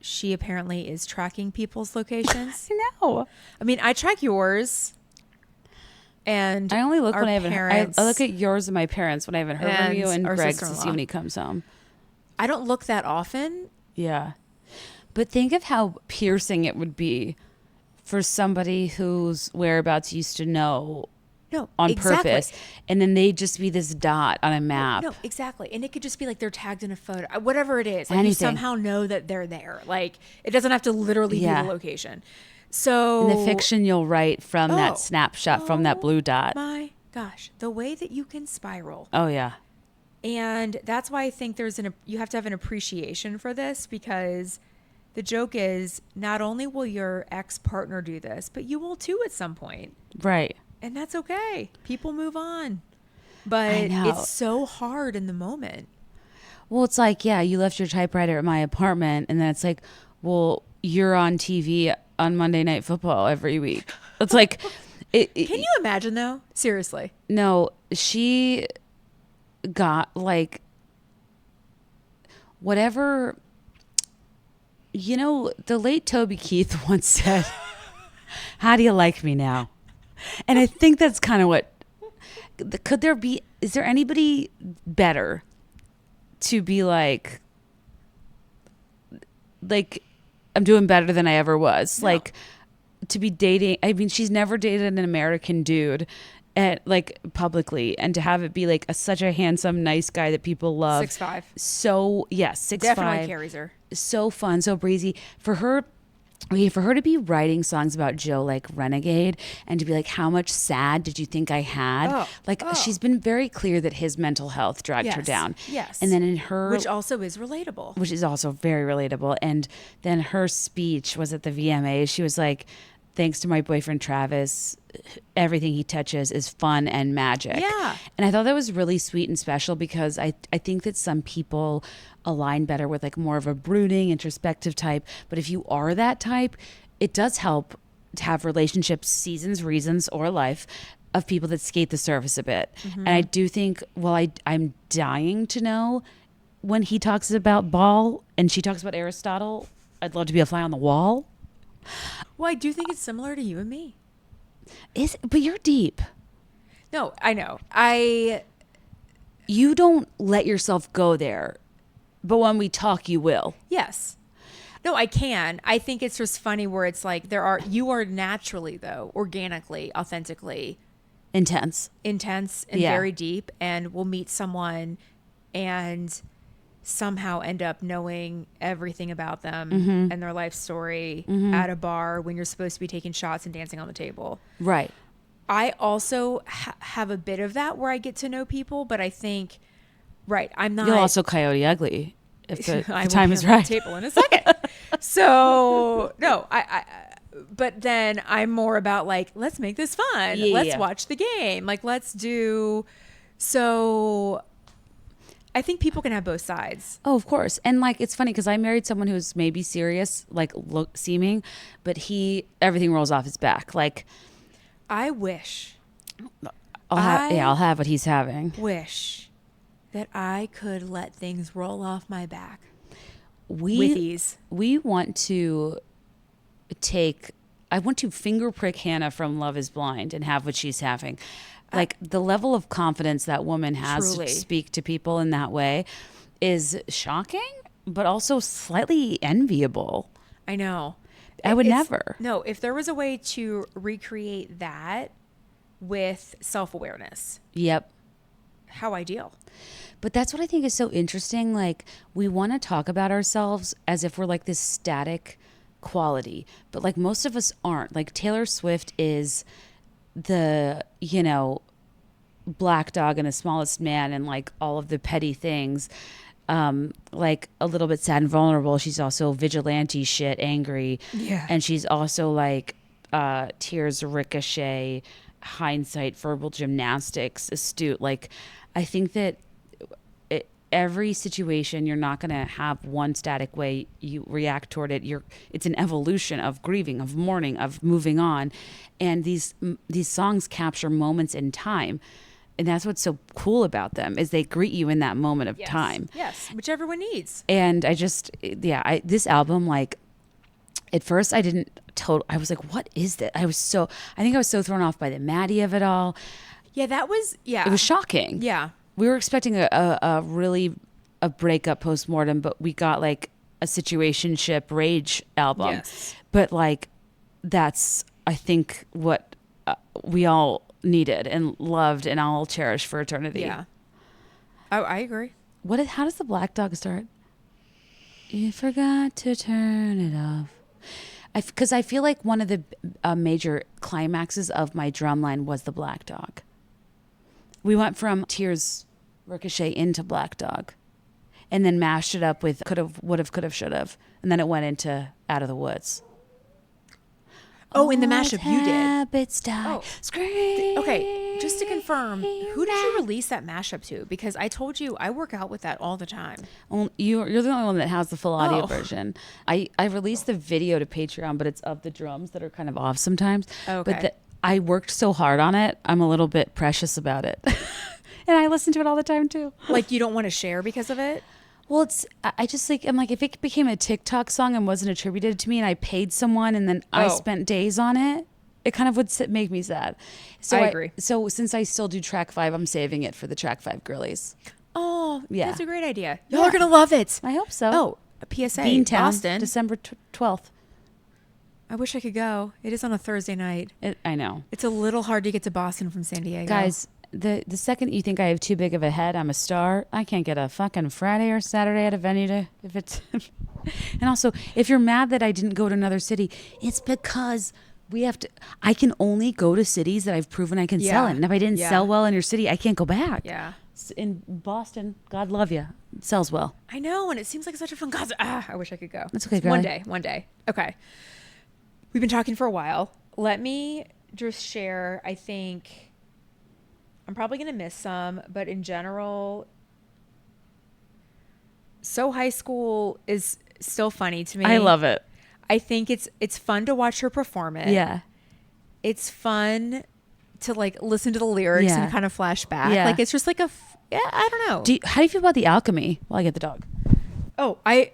she apparently is tracking people's locations. I know. I mean, I track yours. And I only look our when I haven't. parents, I look at yours and my parents when I haven't heard from you, and and our Greg's to sister-in-law. see when he comes home. I don't look that often. Yeah, but think of how piercing it would be for somebody whose whereabouts you used to know No, on exactly. purpose, and then they just be this dot on a map. No, exactly. And it could just be like they're tagged in a photo, whatever it is. Like you Anything. somehow know that they're there. Like it doesn't have to literally Yeah. be the location. So And the fiction you'll write from Oh. that snapshot, from that blue dot. My gosh, the way that you can spiral. Oh yeah. And that's why I think you have to have an appreciation for this, because the joke is not only will your ex-partner do this, but you will too at some point. Right. And that's okay. People move on. I But know. it's so hard in the moment. Well, it's like, yeah, you left your typewriter at my apartment, and then it's like, well, you're on TV on Monday Night Football every week. It's like, Can you imagine though? Seriously. no, she got like whatever. You know, the late Toby Keith once said, "How do you like me now?" And I think that's kind of what. Could there be? Is there anybody better to be like I'm doing better than I ever was? No. Like to be dating. I mean, she's never dated an American dude. At like publicly, and to have it be like such a handsome, nice guy that people love. 6'5". So yes, 6'5". Definitely carries her. So fun, so breezy for her. Okay, for her to be writing songs about Joe like Renegade, and to be like, how much sad did you think I had? She's been very clear that his mental health dragged her Yes, down. yes. And then in her, Which also is relatable. which is also very relatable. And then her speech was at the VMAs. She was like, thanks to my boyfriend Travis, everything he touches is fun and magic. Yeah. And I thought that was really sweet and special, because I think that some people align better with like more of a brooding, introspective type. But if you are that type, it does help to have relationships, seasons, reasons, or life of people that skate the surface a bit. And I do think, well, I'm dying to know when he talks about Ball and she talks about Aristotle. I'd love to be a fly on the wall. Well, I do think it's similar to you and me. But you're deep. No, I know. You don't let yourself go there, but when we talk, you will. Yes. No, I can. I think it's just funny where it's like you are naturally though, organically, authentically Intense. intense and Yeah. very deep, and will meet someone and somehow end up knowing everything about them Mm-hmm. and their life story at a bar when you're supposed to be taking shots and dancing on the table. Right. I also have a bit of that where I get to know people, but I think, right, I'm not. You'll also Coyote Ugly if the I will time be is on the right. table in a second. So no, but then I'm more about like, let's make this fun. Yeah, Let's yeah. watch the game. Like, let's do. So I think people can have both sides. Oh, of course. And like, it's funny because I married someone who's maybe serious, like seeming, but everything rolls off his back. Like, I wish, I'll have what he's having. wish that I could let things roll off my back with We ease. want to I want to finger prick Hannah from Love is Blind and have what she's having. Like the level of confidence that woman has Truly. to speak to people in that way is shocking, but also slightly enviable. I know. I would It's- never. No, if there was a way to recreate that with self-awareness, Yep. how ideal. But that's what I think is so interesting. Like, we want to talk about ourselves as if we're like this static quality, but like most of us aren't. Like, Taylor Swift is the, black dog and the smallest man and like all of the petty things. Like a little bit sad and vulnerable. She's also vigilante shit, angry. Yeah. And she's also like tears ricochet, hindsight, verbal gymnastics, astute. Like, I think that every situation, you're not going to have one static way you react toward it. It's an evolution of grieving, of mourning, of moving on. And these songs capture moments in time. And that's what's so cool about them, is they greet you in that moment of time. Yes, which everyone needs. And I just, this album, like, At first, I didn't I was like, what is that? I think I was so thrown off by the Maddie of it all. Yeah, that was, yeah. It was shocking. Yeah. We were expecting a really a breakup postmortem, but we got like a situationship rage album. Yes. But like, that's, I think, what we all needed and loved and I'll cherish for eternity. Yeah. I agree. How does the Black Dog start? You forgot to turn it off. Because I feel like one of the major climaxes of my drum line was the Black Dog. We went from Tears Ricochet into Black Dog and then mashed it up with could've, would've, could've, should've. And then it went into Out of the Woods. Oh, in the mashup you did. Habits die. Oh. Scream. Okay, just to confirm, who did you release that mashup to? Because I told you I work out with that all the time. You're the only one that has the full audio Oh. version. I released the video to Patreon, but it's of the drums that are kind of off sometimes. Okay. But I worked so hard on it, I'm a little bit precious about it. And I listen to it all the time too. Like you don't want to share because of it? Well, I just like, I'm like, if it became a TikTok song and wasn't attributed to me and I paid someone and then I spent days on it, it kind of would make me sad. So I agree. So since I still do track 5, I'm saving it for the track 5 girlies. Oh, Yeah. that's a great idea. Y'all Yeah. are going to love it. I hope so. Oh, a PSA. Beantown, Boston. December 12th. I wish I could go. It is on a Thursday night. I know. It's a little hard to get to Boston from San Diego. Guys, the second you think I have too big of a head, I'm a star. I can't get a fucking Friday or Saturday at a venue if it's. And also, if you're mad that I didn't go to another city, it's because we have to. I can only go to cities that I've proven I can sell in. And if I didn't sell well in your city, I can't go back. Yeah. In Boston, God love you, it sells well. I know, and it seems like such a fun concert. I wish I could go. That's okay, One girlie. day. Okay. We've been talking for a while. Let me just share, I think I'm probably going to miss some, but in general, So High School is still funny to me. I love it. I think it's fun to watch her perform it. Yeah. It's fun to like listen to the lyrics Yeah. and kind of flash back. Yeah. Like it's just like I don't know. How do you feel about the Alchemy? Well, I get the dog. Oh, okay.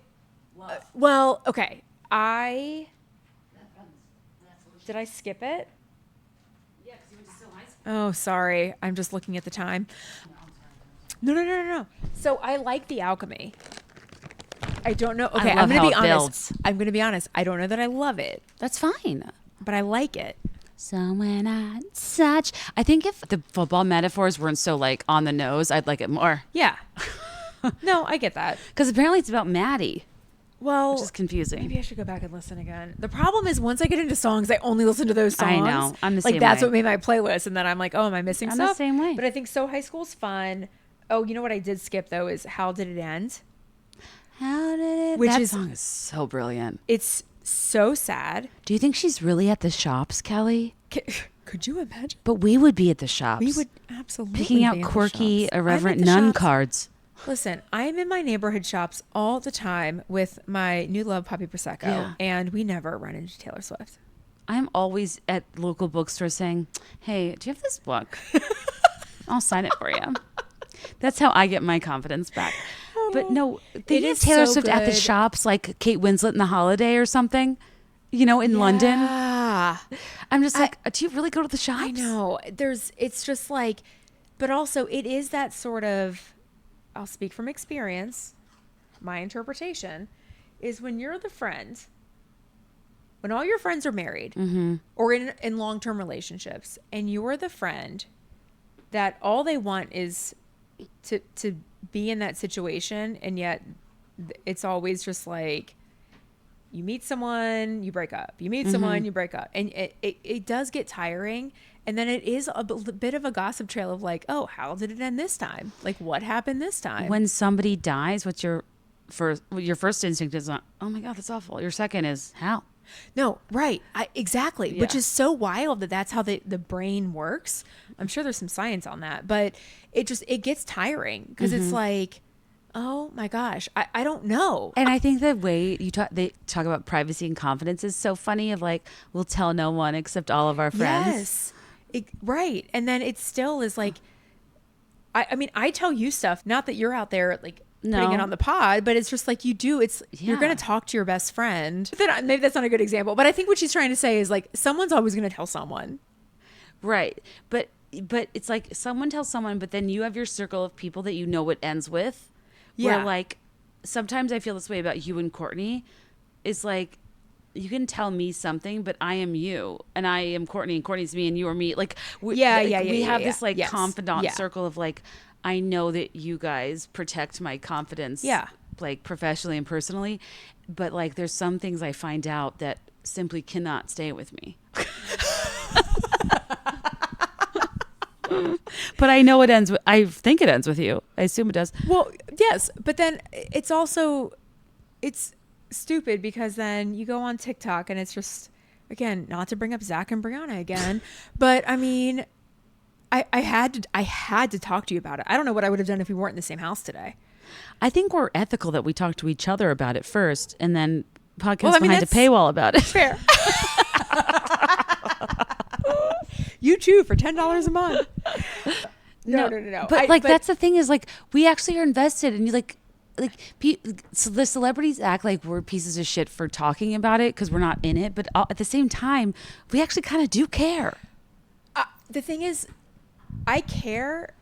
Did I skip it? Yeah, because you went to So High School. Oh, sorry. I'm just looking at the time. No. So I like the Alchemy. I don't know. Okay, I love I'm going how to be it honest. builds. I'm going to be honest. I don't know that I love it, That's fine. but I like it. So when I touch, I think if the football metaphors weren't so like on the nose, I'd like it more. Yeah. No, I get that. Because apparently it's about Maddie, Well, which is confusing. maybe I should go back and listen again. The problem is once I get into songs, I only listen to those songs. I know. I'm the like same that's way. what made my playlist, and then I'm like, oh, am I missing I'm the stuff? same way. But I think So High School's fun. Oh, you know what I did skip though is How Did It End? How did it? Which That is- song is so brilliant. It's so sad. Do you think she's really at the shops, Kelly? Could you imagine? But we would be at the shops. We would absolutely picking be out in the quirky, shops. I'm irreverent at the nun shops. cards. Listen, I'm in my neighborhood shops all the time with my new love, Poppy Prosecco, Yeah. and we never run into Taylor Swift. I'm always at local bookstores saying, "Hey, do you have this book? I'll sign it for you." That's how I get my confidence back. But no, they It have is Taylor so Swift at the good. shops like Kate Winslet in The Holiday or something, in London. Ah, I'm just like, do you really go to the shops? I know. It's just like, but also it is that sort of, I'll speak from experience, my interpretation is when you're the friend, when all your friends are married or in long-term relationships, and you're the friend that all they want is to be in that situation, and yet it's always just like you meet someone, you break up, you meet someone, you break up, and it does get tiring. And then it is a bit of a gossip trail of like, oh, how did it end this time? Like, what happened this time? When somebody dies, what's your first instinct is not, oh my God, that's awful. Your second is how? No, right. Exactly. Which Yeah. is so wild that's how the brain works. I'm sure there's some science on that, but it gets tiring because it's like, oh my gosh, I don't know. And I think the way they talk about privacy and confidence is so funny of like, we'll tell no one except all of our friends. Yes. Right. And then it still is like, I mean, I tell you stuff, not that you're out there like putting it on the pod, but it's just like you're Yeah. going to talk to your best friend. Then maybe that's not a good example, but I think what she's trying to say is like someone's always going to tell someone. Right. But it's like someone tells someone, but then you have your circle of people that you know it ends with. Yeah. Where like sometimes I feel this way about you and Courtney. Is like you can tell me something, but I am you and I am Courtney and Courtney's me and you are me. Like we have this like confidant circle of like, I know that you guys protect my confidence. Yeah. Like professionally and personally. But like there's some things I find out that simply cannot stay with me. But I know I think it ends with you. I assume it does. Well, yes, but then it's stupid because then you go on TikTok and it's just, again, not to bring up Zach and Brianna again, but I mean, I had to talk to you about it. I don't know what I would have done if we weren't in the same house today. I think we're ethical that we talk to each other about it first and then podcast behind a paywall about it. Fair. You too for $10 a month. No. But that's the thing is like we actually are invested, and you so the celebrities act like we're pieces of shit for talking about it because we're not in it. But at the same time, we actually kind of do care. The thing is, I care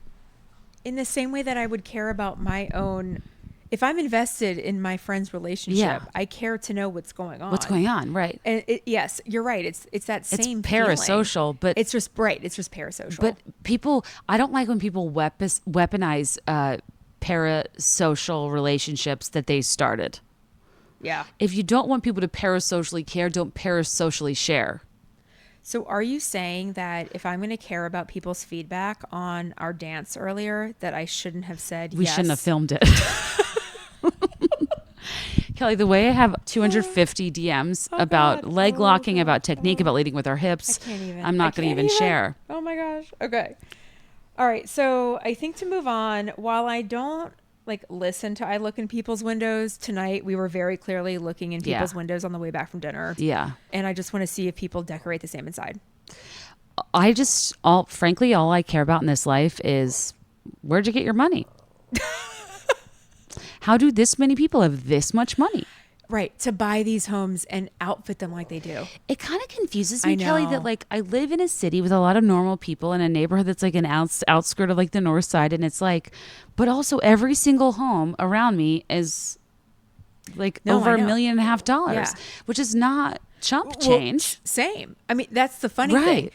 in the same way that I would care about my own. If I'm invested in my friend's relationship, I care to know what's going on. What's going on, right? And yes, you're right. It's that same. It's parasocial, feeling. But it's just It's just parasocial. But I don't like when people weaponize parasocial relationships that they started. Yeah. If you don't want people to parasocially care, don't parasocially share. So are you saying that if I'm going to care about people's feedback on our dance earlier, that I shouldn't have said we yes? shouldn't have filmed it? Kelly, the way I have 250 DMs about leg locking, about technique, about leading with our hips, I'm not going to even share. Oh my gosh. Okay. All right. So I think to move on, while I don't listen to I look in people's windows, tonight we were very clearly looking in people's windows on the way back from dinner. Yeah. And I just want to see if people decorate the same inside. Frankly, all I care about in this life is where'd you get your money? How do this many people have this much money? Right. To buy these homes and outfit them like they do. It kind of confuses me, Kelly, that I live in a city with a lot of normal people in a neighborhood that's like an outskirt of the north side. And it's but also every single home around me is over $1.5 million, which is not chump change. Same. I mean, that's the funny thing.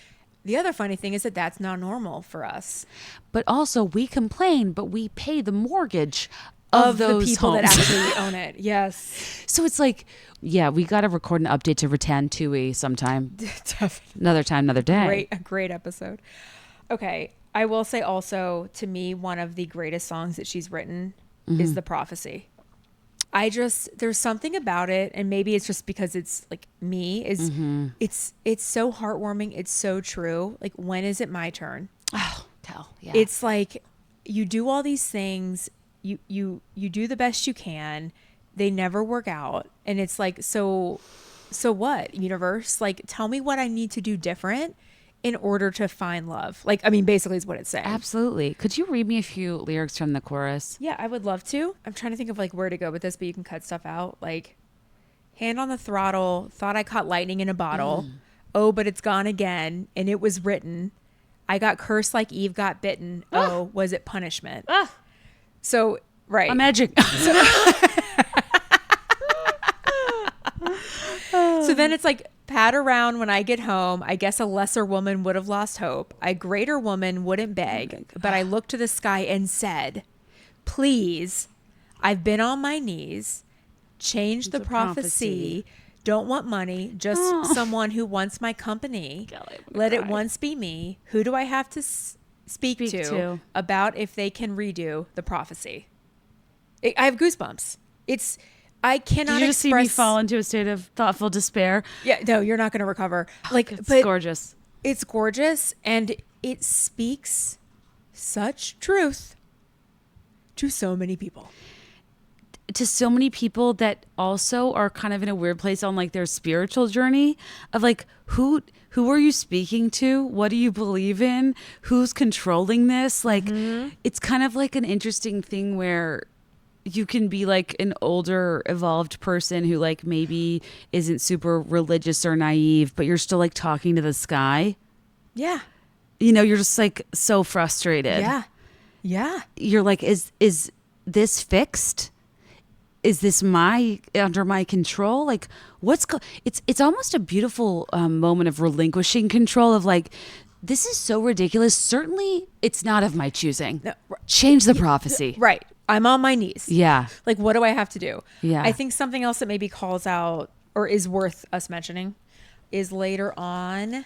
The other funny thing is that that's not normal for us. But also we complain, but we pay the mortgage of those the people homes that actually own it. Yes. So it's we got to record an update to Ratatouille sometime. Definitely. Another time, another day. A great episode. Okay. I will say also, to me, one of the greatest songs that she's written is The Prophecy. There's something about it, and maybe it's just because it's me, it's so heartwarming. It's so true. When is it my turn? Oh, tell. Yeah. It's you do all these things. You do the best you can. They never work out. And it's so what, universe? Tell me what I need to do different in order to find love. Basically is what it's saying. Absolutely. Could you read me a few lyrics from the chorus? Yeah, I would love to. I'm trying to think of where to go with this, but you can cut stuff out. Hand on the throttle, thought I caught lightning in a bottle. Oh, but it's gone again. And it was written. I got cursed like Eve got bitten. Oh, was it punishment? So, right. I'm edging. So then it's pat around when I get home. I guess a lesser woman would have lost hope. A greater woman wouldn't beg. But I looked to the sky and said, please, I've been on my knees. Change the prophecy. Don't want money, just someone who wants my company. Let it once be me. Who do I have to speak to about if they can redo the prophecy? I have goosebumps. I cannot. Did you just see me fall into a state of thoughtful despair? Yeah, no, you're not going to recover. It's gorgeous. It's gorgeous, and it speaks such truth to so many people. To so many people that also are kind of in a weird place on their spiritual journey of who are you speaking to? What do you believe in? Who's controlling this? It's kind of an interesting thing where you can be like an older evolved person who like maybe isn't super religious or naive, but you're still like talking to the sky. Yeah. You know, you're just like so frustrated. Yeah. Yeah. You're like, is this fixed? Is this under my control? Like it's almost a beautiful moment of relinquishing control of like, this is so ridiculous. Certainly it's not of my choosing. No, Change the prophecy. Right. I'm on my knees. Yeah. Like, what do I have to do? Yeah. I think something else that maybe calls out or is worth us mentioning is later on,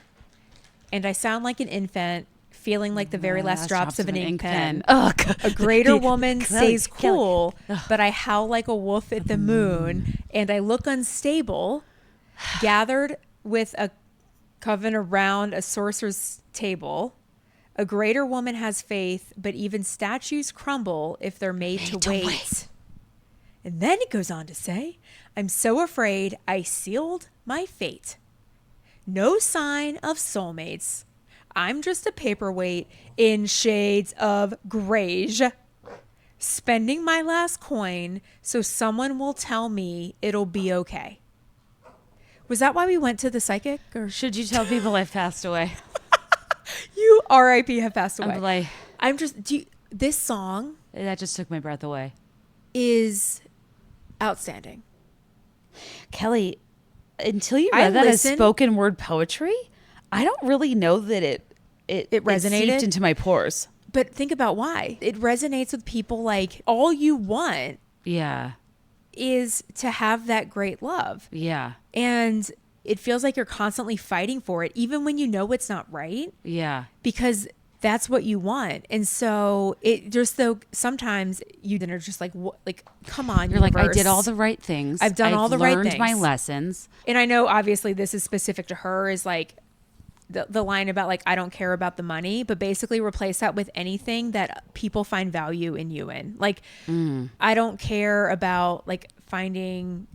and I sound like an infant feeling like the very last drops of an ink pen. Oh, God. A greater woman Kelly, stays cool, but I howl like a wolf at the moon, and I look unstable, gathered with a coven around a sorcerer's table. A greater woman has faith, but even statues crumble if they're made to wait. And then it goes on to say, I'm so afraid I sealed my fate. No sign of soulmates. I'm just a paperweight in shades of greige. Spending my last coin so someone will tell me it'll be okay. Was that why we went to the psychic? Or Should you tell people I've passed away? you RIP have passed away? I'm like, I'm just, this song that just took my breath away. is outstanding. Kelly, until you I read that as listened- spoken word poetry, I don't really know that it resonated? seeped into my pores. But think about why. It resonates with people like all you want Yeah. is to have that great love. Yeah. And it feels like you're constantly fighting for it, even when you know it's not right, Yeah. because that's what you want. And so it just, though sometimes you then are just like, what, like, come on, You're like, I universe. did all the right things. I've done all the right learned my things. lessons. And I know obviously this is specific to her, is like the line about like, I don't care about the money, but basically replace that with anything that people find value in you in. Like, I don't care about like finding,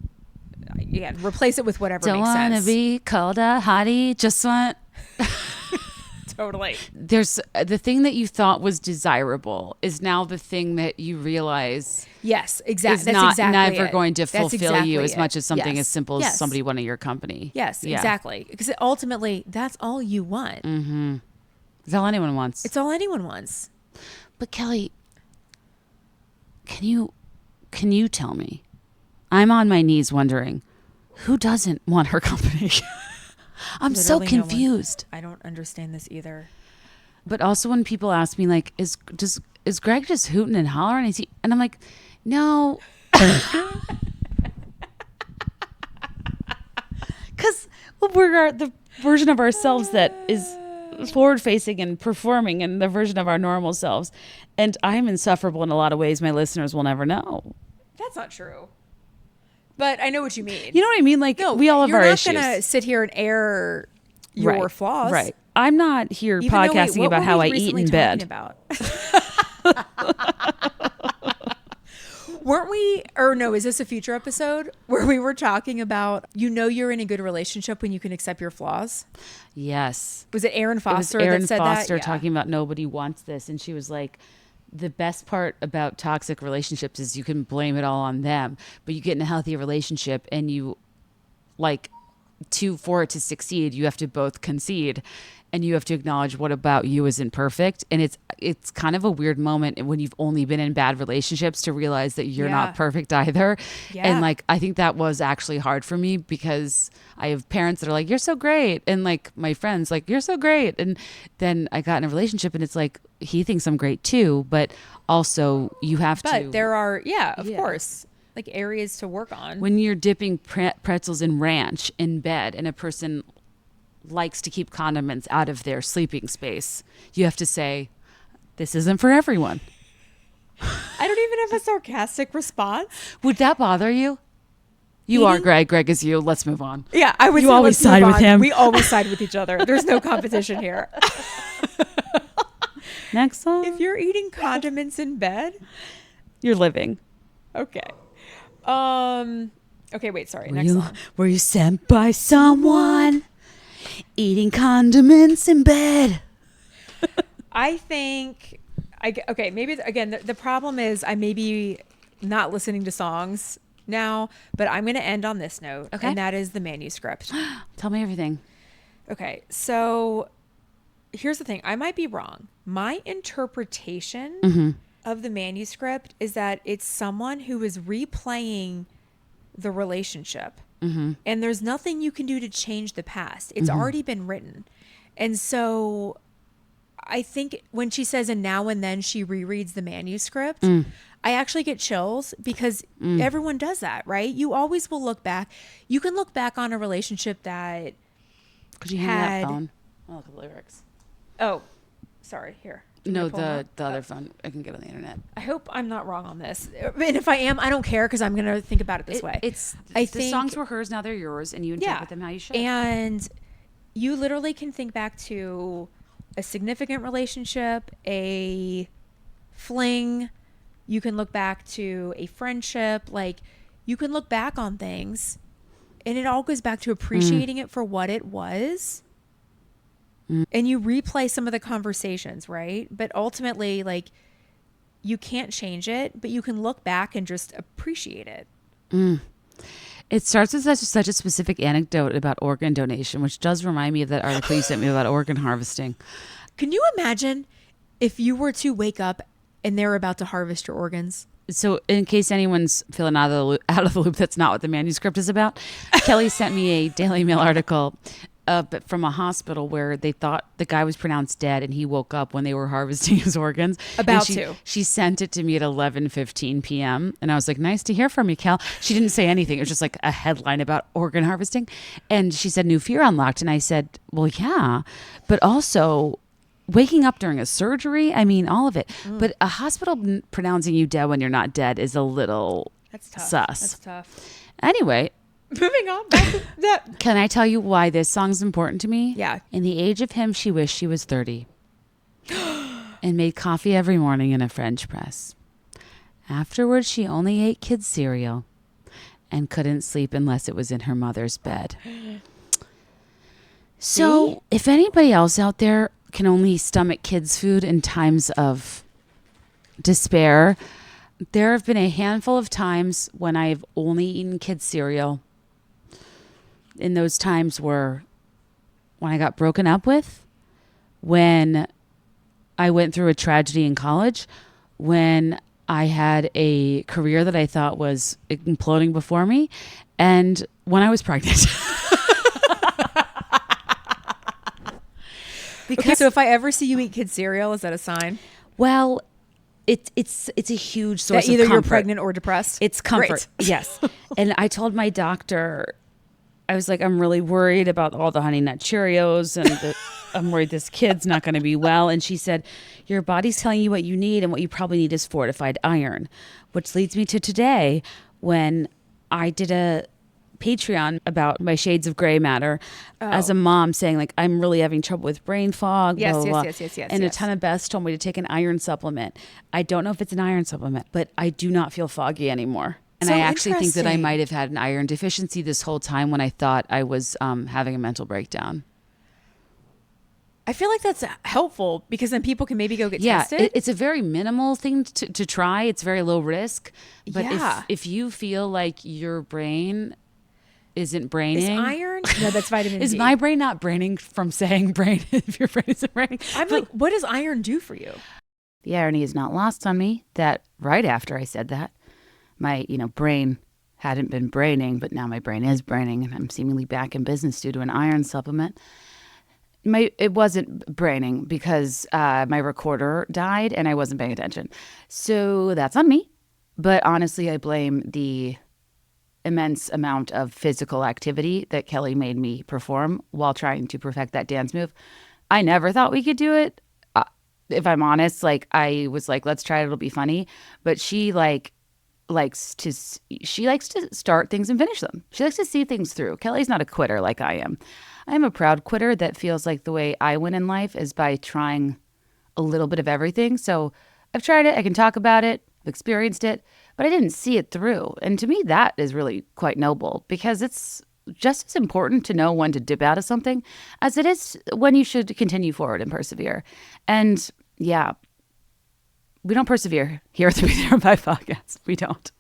replace it with whatever Don't makes want to sense. be called a hottie. Just want. Totally. There's the thing that you thought was desirable is now the thing that you realize Yes, exactly. is That's not exactly never it. going to That's fulfill you exactly as it. much as something Yes. as simple as Yes. somebody wanting your company. Yes, Yeah. exactly. Because ultimately, that's all you want. It's all anyone wants. It's all anyone wants. But Kelly, can you tell me? I'm on my knees wondering, who doesn't want her company? I'm so Literally no one. confused. I don't understand this either. But also when people ask me like, is Greg just hooting and hollering? And I'm like, no. Because we're the version of ourselves that is forward facing and performing, and the version of our normal selves. And I'm insufferable in a lot of ways my listeners will never know. That's not true. But I know what you mean. You know what I mean? Like, we all have our issues. You're not going to sit here and air your flaws. Right. I'm not here Even though, podcasting what about were how we I eat recently in talking bed. About? Weren't we, or no, is this a future episode where we were talking about, you're in a good relationship when you can accept your flaws? Yes. Was it Aaron Foster Aaron that said Foster that? Yeah. talking about nobody wants this. And she was like, the best part about toxic relationships is you can blame it all on them, but you get in a healthy relationship and you like for it to succeed, you have to both concede and you have to acknowledge what about you isn't perfect. And it's kind of a weird moment when you've only been in bad relationships to realize that you're not perfect either. Yeah. And like, I think that was actually hard for me because I have parents that are like, you're so great. And like my friends, like, you're so great. And then I got in a relationship and it's like, he thinks I'm great too, but also you have to. But there are, of course, like areas to work on. When you're dipping pretzels in ranch in bed and a person likes to keep condiments out of their sleeping space, you have to say, this isn't for everyone. I don't even have a sarcastic response. Would that bother you? You are Greg. Greg is you. Let's move on. Yeah, I would. You say always let's move side with on. him. We always side with each other. There's no competition here. Next song. If you're eating condiments in bed, You're living. okay. Okay, wait, sorry. Next song. Were you sent by someone eating condiments in bed? I think, okay, maybe, again, the problem is I maybe not listening to songs now, but I'm going to end on this note. Okay. And that is the Manuscript. Tell me everything. Okay. So here's the thing. I might be wrong. My interpretation of the Manuscript is that it's someone who is replaying the relationship. And there's nothing you can do to change the past. It's already been written. And so I think when she says, and now and then she rereads the manuscript, I actually get chills because everyone does that, right? You always will look back. You can look back on a relationship that Could you hand me that phone? I'll look at the lyrics. Oh, sorry. Here. Do you No, want me to pull them the up? other phone. I can get on the internet. I hope I'm not wrong on this. And if I am, I don't care because I'm going to think about it this way. I think the songs were hers, now they're yours, and you interpret them how you should. And you literally can think back to a significant relationship, a fling. You can look back to a friendship. Like, you can look back on things, and it all goes back to appreciating it for what it was. And you replay some of the conversations, right? But ultimately, like, you can't change it, but you can look back and just appreciate it. It starts with such a specific anecdote about organ donation, which does remind me of that article you sent me about organ harvesting. Can you imagine if you were to wake up and they're about to harvest your organs? So in case anyone's feeling out of the loop, that's not what the manuscript is about. Kelly sent me a Daily Mail article but from a hospital where they thought the guy was pronounced dead and he woke up when they were harvesting his organs. She sent it to me at 11:15 p.m. And I was like, nice to hear from you, Kel. She didn't say anything. It was just like a headline about organ harvesting. And she said, new fear unlocked. And I said, well, yeah, but also waking up during a surgery. I mean, all of it. But a hospital pronouncing you dead when you're not dead is a little sus. That's tough. Anyway. Moving on back to that. Can I tell you why this song's important to me? Yeah. In the age of him, she wished she was 30 and made coffee every morning in a French press. Afterwards, she only ate kids' cereal and couldn't sleep unless it was in her mother's bed. So if anybody else out there can only stomach kids' food in times of despair, there have been a handful of times when I've only eaten kids' cereal. In those times were when I got broken up with, when I went through a tragedy in college, when I had a career that I thought was imploding before me, and when I was pregnant. So if I ever see you eat kids' cereal, is that a sign? Well, it's a huge source that either of comfort. You're pregnant or depressed? It's comfort. Great. Yes. And I told my doctor, I was like, I'm really worried about all the Honey Nut Cheerios and I'm worried this kid's not going to be well. And she said, your body's telling you what you need, and what you probably need is fortified iron, which leads me to today when I did a Patreon about my shades of gray matter as a mom, saying like, I'm really having trouble with brain fog. Yes, blah, blah, yes. blah. And a ton of Beths told me to take an iron supplement. I don't know if it's an iron supplement, but I do not feel foggy anymore. And So I actually think that I interesting. might have had an iron deficiency this whole time when I thought I was having a mental breakdown. I feel like that's helpful because then people can maybe go get Yeah, tested. it's a very minimal thing to try. It's very low risk. But Yeah. if you feel like your brain isn't braining. Is iron? No, that's vitamin Is D. my brain not braining from saying brain if your brain isn't braining? I'm like, what does iron do for you? The irony is not lost on me that right after I said that, my brain hadn't been braining, but now my brain is braining, and I'm seemingly back in business due to an iron supplement. It wasn't braining because my recorder died and I wasn't paying attention. So that's on me. But honestly, I blame the immense amount of physical activity that Kelly made me perform while trying to perfect that dance move. I never thought we could do it. If I'm honest, I was like, let's try it. It'll be funny. But she likes to start things and finish them. She likes to see things through. Kelly's not a quitter like I am. I'm a proud quitter that feels like the way I win in life is by trying a little bit of everything. So I've tried it. I can talk about it. I've experienced it, but I didn't see it through. And to me, that is really quite noble because it's just as important to know when to dip out of something as it is when you should continue forward and persevere. And yeah, We don't persevere here at the 305 podcast. We don't.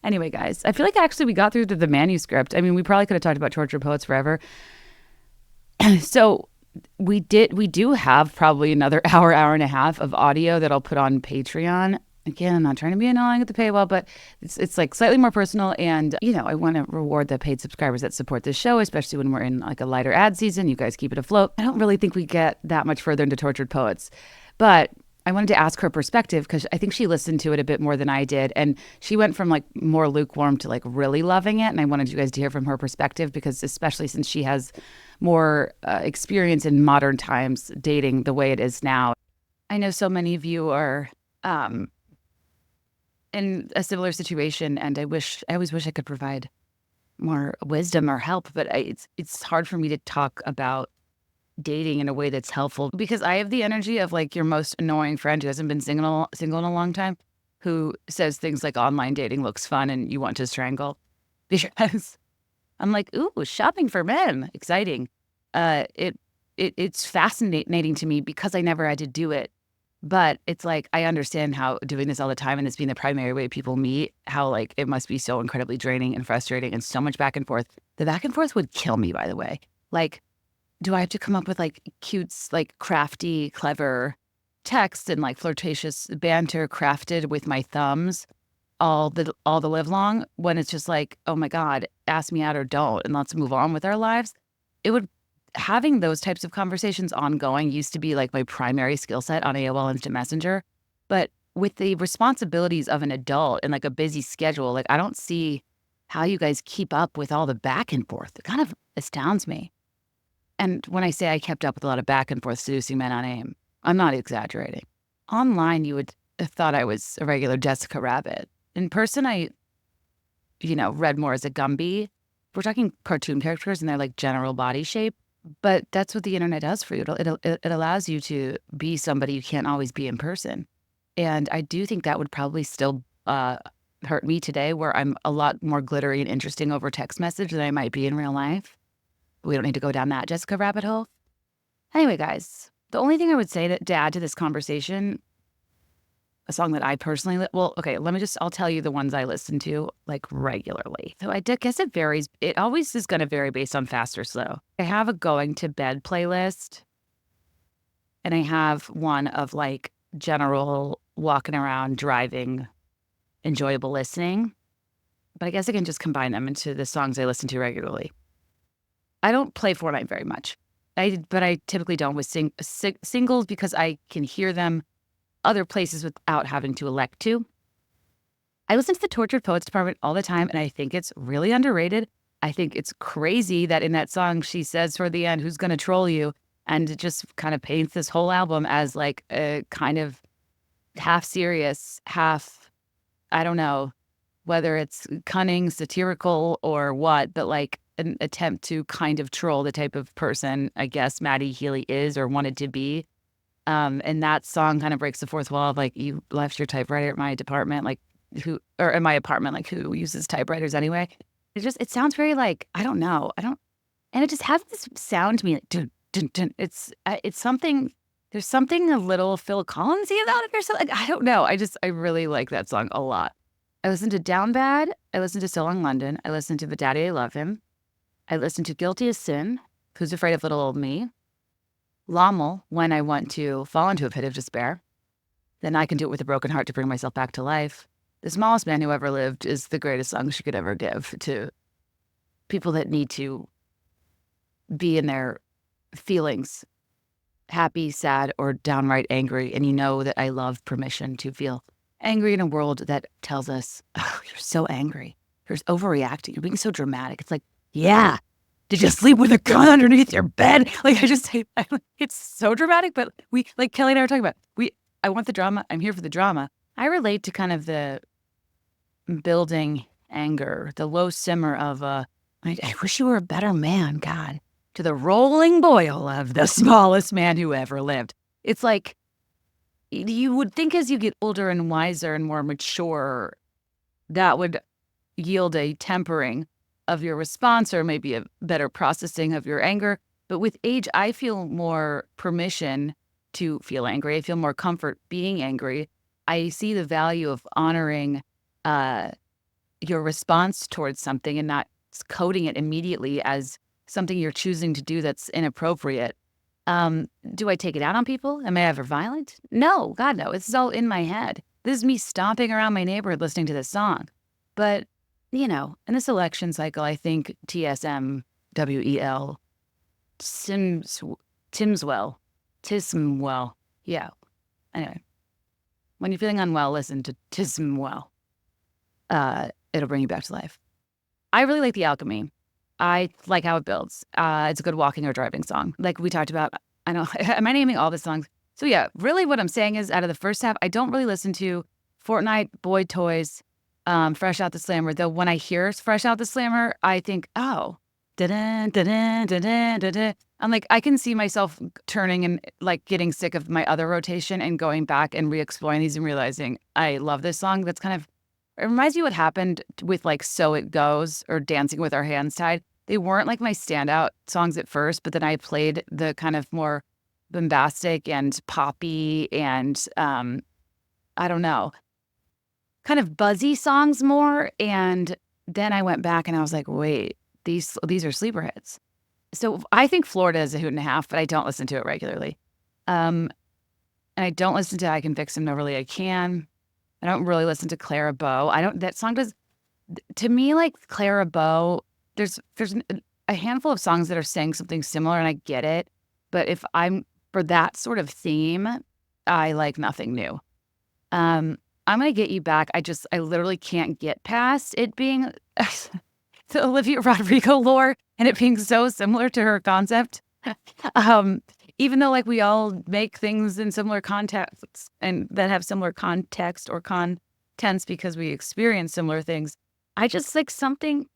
Anyway, guys, I feel like actually we got through to the manuscript. I mean, we probably could have talked about tortured poets forever. So we do have probably another hour and a half of audio that I'll put on Patreon. Again, I'm not trying to be annoying at the paywall, but it's like slightly more personal. And, you know, I want to reward the paid subscribers that support this show, especially when we're in like a lighter ad season. You guys keep it afloat. I don't really think we get that much further into tortured poets, but I wanted to ask her perspective because I think she listened to it a bit more than I did. And she went from like more lukewarm to like really loving it. And I wanted you guys to hear from her perspective because especially since she has more experience in modern times dating the way it is now. I know so many of you are in a similar situation, and I always wish I could provide more wisdom or help, but it's hard for me to talk about dating in a way that's helpful because I have the energy of like your most annoying friend who hasn't been single in a long time, who says things like online dating looks fun and you want to strangle. Because I'm like, ooh, shopping for men, exciting. It's fascinating to me because I never had to do it. But it's like, I understand how doing this all the time and this being the primary way people meet, how like it must be so incredibly draining and frustrating and so much back and forth. The back and forth would kill me, by the way. Like, do I have to come up with like cute, like crafty, clever text and like flirtatious banter crafted with my thumbs all the live long when it's just like, oh my God, ask me out or don't, and let's move on with our lives? Having those types of conversations ongoing used to be like my primary skill set on AOL Instant Messenger. But with the responsibilities of an adult and like a busy schedule, like I don't see how you guys keep up with all the back and forth. It kind of astounds me. And when I say I kept up with a lot of back and forth seducing men on AIM, I'm not exaggerating. Online, you would have thought I was a regular Jessica Rabbit. In person, I, read more as a Gumby. We're talking cartoon characters and their like general body shape. But that's what the internet does for you. It allows you to be somebody you can't always be in person. And I do think that would probably still hurt me today, where I'm a lot more glittery and interesting over text message than I might be in real life. We don't need to go down that Jessica rabbit hole. Anyway, guys, the only thing I would say to add to this conversation, a song that I personally, I'll tell you the ones I listen to like regularly. So I guess it varies. It always is going to vary based on fast or slow. I have a going to bed playlist, and I have one of like general walking around, driving, enjoyable listening. But I guess I can just combine them into the songs I listen to regularly. I don't play Fortnight very much, but I typically don't with singles because I can hear them other places without having to elect to. I listen to the Tortured Poets Department all the time, and I think it's really underrated. I think it's crazy that in that song she says toward the end, who's going to troll you? And it just kind of paints this whole album as like a kind of half serious, half, I don't know, whether it's cunning, satirical, or what, but like an attempt to kind of troll the type of person I guess Maddie Healy is or wanted to be. And that song kind of breaks the fourth wall of like, you left your typewriter at my department, like or in my apartment, like who uses typewriters anyway? It sounds very like, I don't know. And it just has this sound to me like, dun, dun, dun. It's something, there's something a little Phil Collins-y about it or something. Like, I don't know. I really like that song a lot. I listened to Down Bad. I listened to So Long London. I listened to But Daddy, I Love Him. I listened to Guilty as Sin, Who's Afraid of Little Old Me, Loml, When I Want to Fall into a Pit of Despair. Then I Can Do It With a Broken Heart to Bring Myself Back to Life. The Smallest Man Who Ever Lived is the greatest song she could ever give to people that need to be in their feelings, happy, sad, or downright angry. And you know that I love permission to feel angry in a world that tells us, oh, you're so angry. You're overreacting. You're being so dramatic. It's like, yeah. Did you sleep with a gun underneath your bed? Like, it's so dramatic, but like Kelly and I were talking about, I want the drama. I'm here for the drama. I relate to kind of the building anger, the low simmer of, I wish you were a better man, God, to the rolling boil of the smallest man who ever lived. It's like, you would think as you get older and wiser and more mature, that would yield a tempering of your response or maybe a better processing of your anger. But with age, I feel more permission to feel angry. I feel more comfort being angry. I see the value of honoring your response towards something and not coding it immediately as something you're choosing to do that's inappropriate. Do I take it out on people? Am I ever violent? No, God, no. It's all in my head. This is me stomping around my neighborhood listening to this song. But, you know, in this election cycle, I think TSMWEL, Tismwell. Yeah. Anyway, when you're feeling unwell, listen to Tismwell. It'll bring you back to life. I really like the Alchemy. I like how it builds. It's a good walking or driving song. Like we talked about, I know, am I naming all the songs? So yeah, really what I'm saying is out of the first half, I don't really listen to Fortnight, Boy Toys, Fresh Out the Slammer. Though when I hear Fresh Out the Slammer, I think, oh, da-da, da-da, da-da, da-da. I'm like, I can see myself turning and like getting sick of my other rotation and going back and re-exploring these and realizing I love this song. That's kind of, it reminds me what happened with like So It Goes or Dancing with Our Hands Tied. They weren't like my standout songs at first, but then I played the kind of more bombastic and poppy and I don't know, kind of buzzy songs more. And then I went back and I was like, wait, these are sleeper hits. So I think Florida is a hoot and a half, but I don't listen to it regularly. And I don't listen to I Can Fix Him Loml. I can. I don't really listen to Clara Bow. That song does, to me, like Clara Bow, there's a handful of songs that are saying something similar and I get it. But if I'm for that sort of theme, I like nothing new. I'm going to get you back. I literally can't get past it being the Olivia Rodrigo lore and it being so similar to her concept. Even though like we all make things in similar contexts and that have similar context or contents because we experience similar things, I just like something,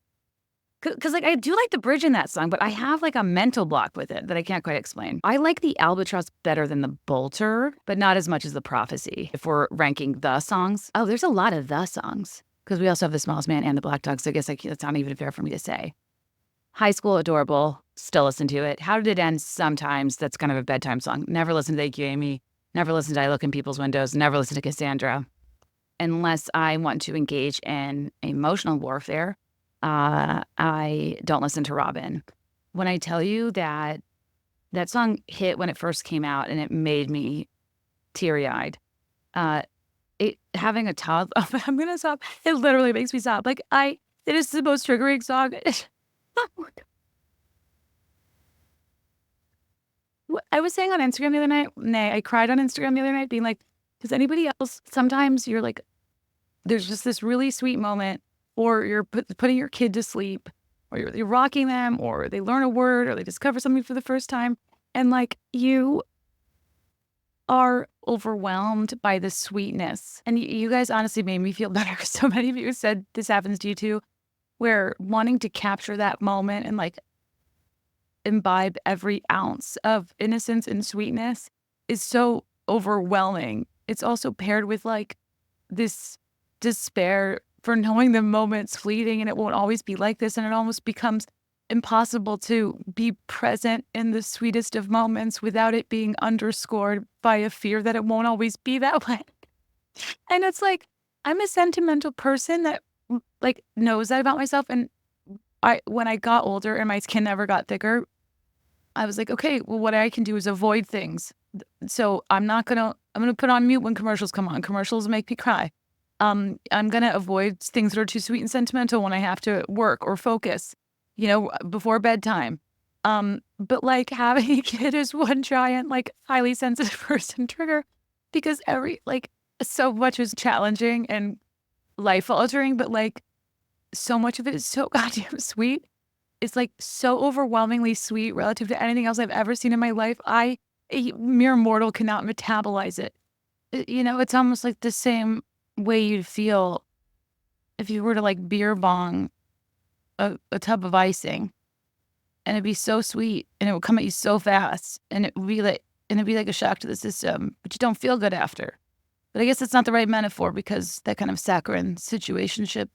because like I do like the bridge in that song, but I have like a mental block with it that I can't quite explain. I like the Albatross better than the Bolter, but not as much as the Prophecy if we're ranking the songs. Oh, there's a lot of the songs because we also have The Smallest Man and The Black Dog, so I guess it's not even fair for me to say. High School, adorable. Still listen to it. How Did It End? Sometimes. That's kind of a bedtime song. Never listen to Thank You, Amy. Never listen to I Look in People's Windows. Never listen to Cassandra. Unless I want to engage in emotional warfare, I don't listen to Robin. When I tell you that that song hit when it first came out and it made me teary-eyed, having a toddler, I'm going to sob. It literally makes me sob. Like it is the most triggering song. I was saying on Instagram the other night, I cried on Instagram the other night being like, does anybody else, sometimes you're like, there's just this really sweet moment or you're putting your kid to sleep or you're rocking them or they learn a word or they discover something for the first time. And like you are overwhelmed by the sweetness. And you guys honestly made me feel better. So many of you said this happens to you too, where wanting to capture that moment and like imbibe every ounce of innocence and sweetness is so overwhelming. It's also paired with like this despair for knowing the moment's fleeting and it won't always be like this. And it almost becomes impossible to be present in the sweetest of moments without it being underscored by a fear that it won't always be that way. And it's like, I'm a sentimental person that like knows that about myself. And when I got older and my skin never got thicker, I was like, okay, well, what I can do is avoid things. So I'm going to put on mute when commercials come on. Commercials make me cry. I'm going to avoid things that are too sweet and sentimental when I have to work or focus, before bedtime. But like having a kid is one giant, like highly sensitive person trigger because so much is challenging and life altering, but like so much of it is so goddamn sweet. It's like so overwhelmingly sweet relative to anything else I've ever seen in my life. A mere mortal cannot metabolize it. It's almost like the same way you'd feel if you were to like beer bong a tub of icing, and it'd be so sweet and it would come at you so fast and it'd be like a shock to the system, but you don't feel good after. But I guess it's not the right metaphor because that kind of saccharine situationship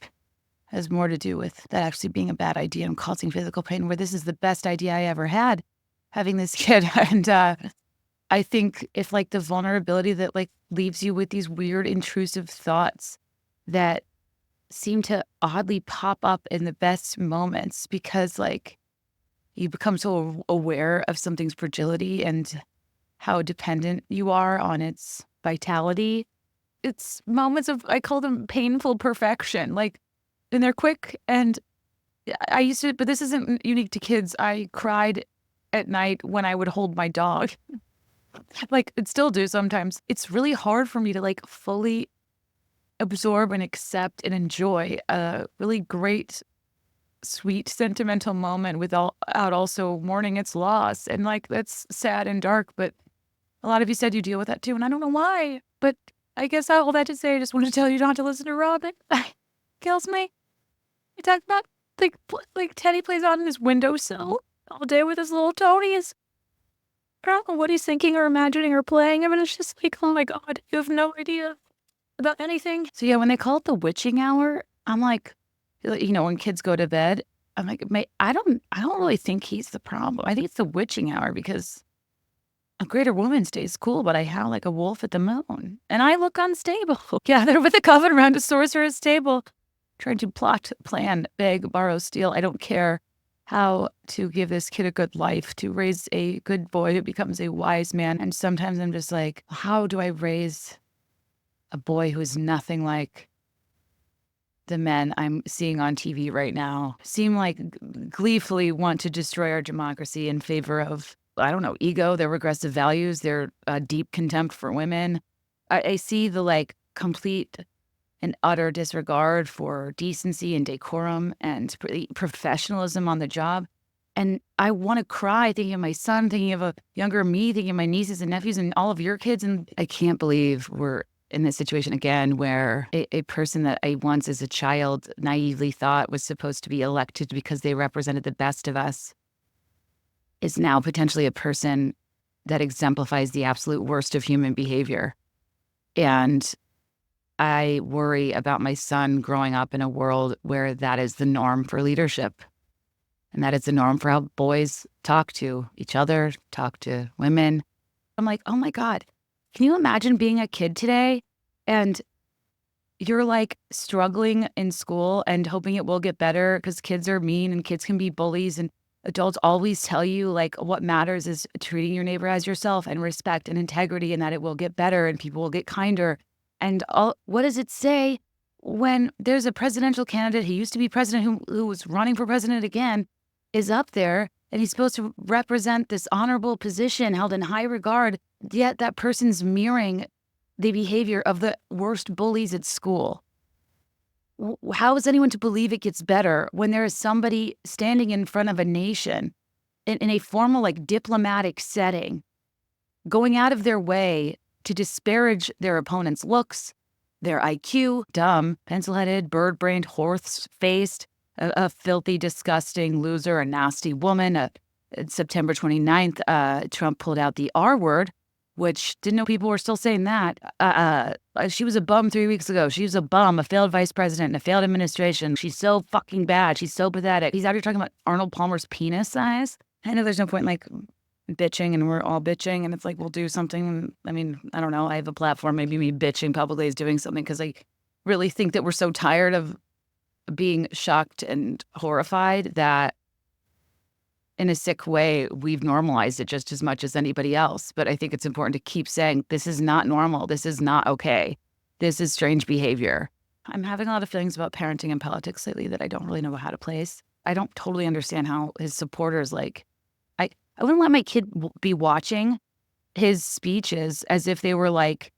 has more to do with that actually being a bad idea and causing physical pain, where this is the best idea I ever had, having this kid. And I think if like the vulnerability that like leaves you with these weird intrusive thoughts that seem to oddly pop up in the best moments because like you become so aware of something's fragility and how dependent you are on its vitality. It's moments of, I call them painful perfection. Like, and they're quick. And I used to, but this isn't unique to kids. I cried at night when I would hold my dog. Like, it still do sometimes. It's really hard for me to like fully absorb and accept and enjoy a really great, sweet, sentimental moment without also mourning its loss. And like, that's sad and dark, but a lot of you said you deal with that too. And I don't know why, but I guess all that to say, I just want to tell you not to listen to Robin. Kills me. You talk about like Teddy plays on his windowsill all day with his little Tonys. I don't know what he's thinking or imagining or playing. I mean, it's just like, oh my God, you have no idea about anything. So yeah, when they call it the witching hour, I'm like, you know, when kids go to bed, I'm like, I don't really think he's the problem. I think it's the witching hour because a greater woman's day is cool, but I howl like a wolf at the moon. And I look unstable. Gathered with a coven around a sorcerer's table, trying to plot, plan, beg, borrow, steal. I don't care how to give this kid a good life, to raise a good boy who becomes a wise man. And sometimes I'm just like, how do I raise a boy who is nothing like the men I'm seeing on TV right now? Seem like gleefully want to destroy our democracy in favor of, I don't know, ego, their regressive values, their deep contempt for women. I see the like complete and utter disregard for decency and decorum and professionalism on the job. And I want to cry thinking of my son, thinking of a younger me, thinking of my nieces and nephews and all of your kids. And I can't believe we're in this situation again where a person that I once as a child naively thought was supposed to be elected because they represented the best of us is now potentially a person that exemplifies the absolute worst of human behavior. And I worry about my son growing up in a world where that is the norm for leadership. And that is the norm for how boys talk to each other, talk to women. I'm like, oh my God, can you imagine being a kid today and you're like struggling in school and hoping it will get better because kids are mean and kids can be bullies and adults always tell you like what matters is treating your neighbor as yourself and respect and integrity and that it will get better and people will get kinder. And what does it say when there's a presidential candidate, he used to be president who was running for president again, is up there and he's supposed to represent this honorable position held in high regard, yet that person's mirroring the behavior of the worst bullies at school. How is anyone to believe it gets better when there is somebody standing in front of a nation in a formal like diplomatic setting, going out of their way to disparage their opponent's looks, their IQ, dumb, pencil-headed, bird-brained, horse-faced, a filthy, disgusting loser, a nasty woman. September 29th, Trump pulled out the R word, which didn't know people were still saying that. She was a bum 3 weeks ago. She was a bum, a failed vice president, and a failed administration. She's so fucking bad. She's so pathetic. He's out here talking about Arnold Palmer's penis size. I know there's no point in like bitching and we're all bitching and it's like we'll do something. I mean, I don't know. I have a platform. Maybe me bitching publicly is doing something because I really think that we're so tired of being shocked and horrified that in a sick way, we've normalized it just as much as anybody else. But I think it's important to keep saying, this is not normal. This is not okay. This is strange behavior. I'm having a lot of feelings about parenting and politics lately that I don't really know how to place. I don't totally understand how his supporters, like, I wouldn't let my kid be watching his speeches as if they were like,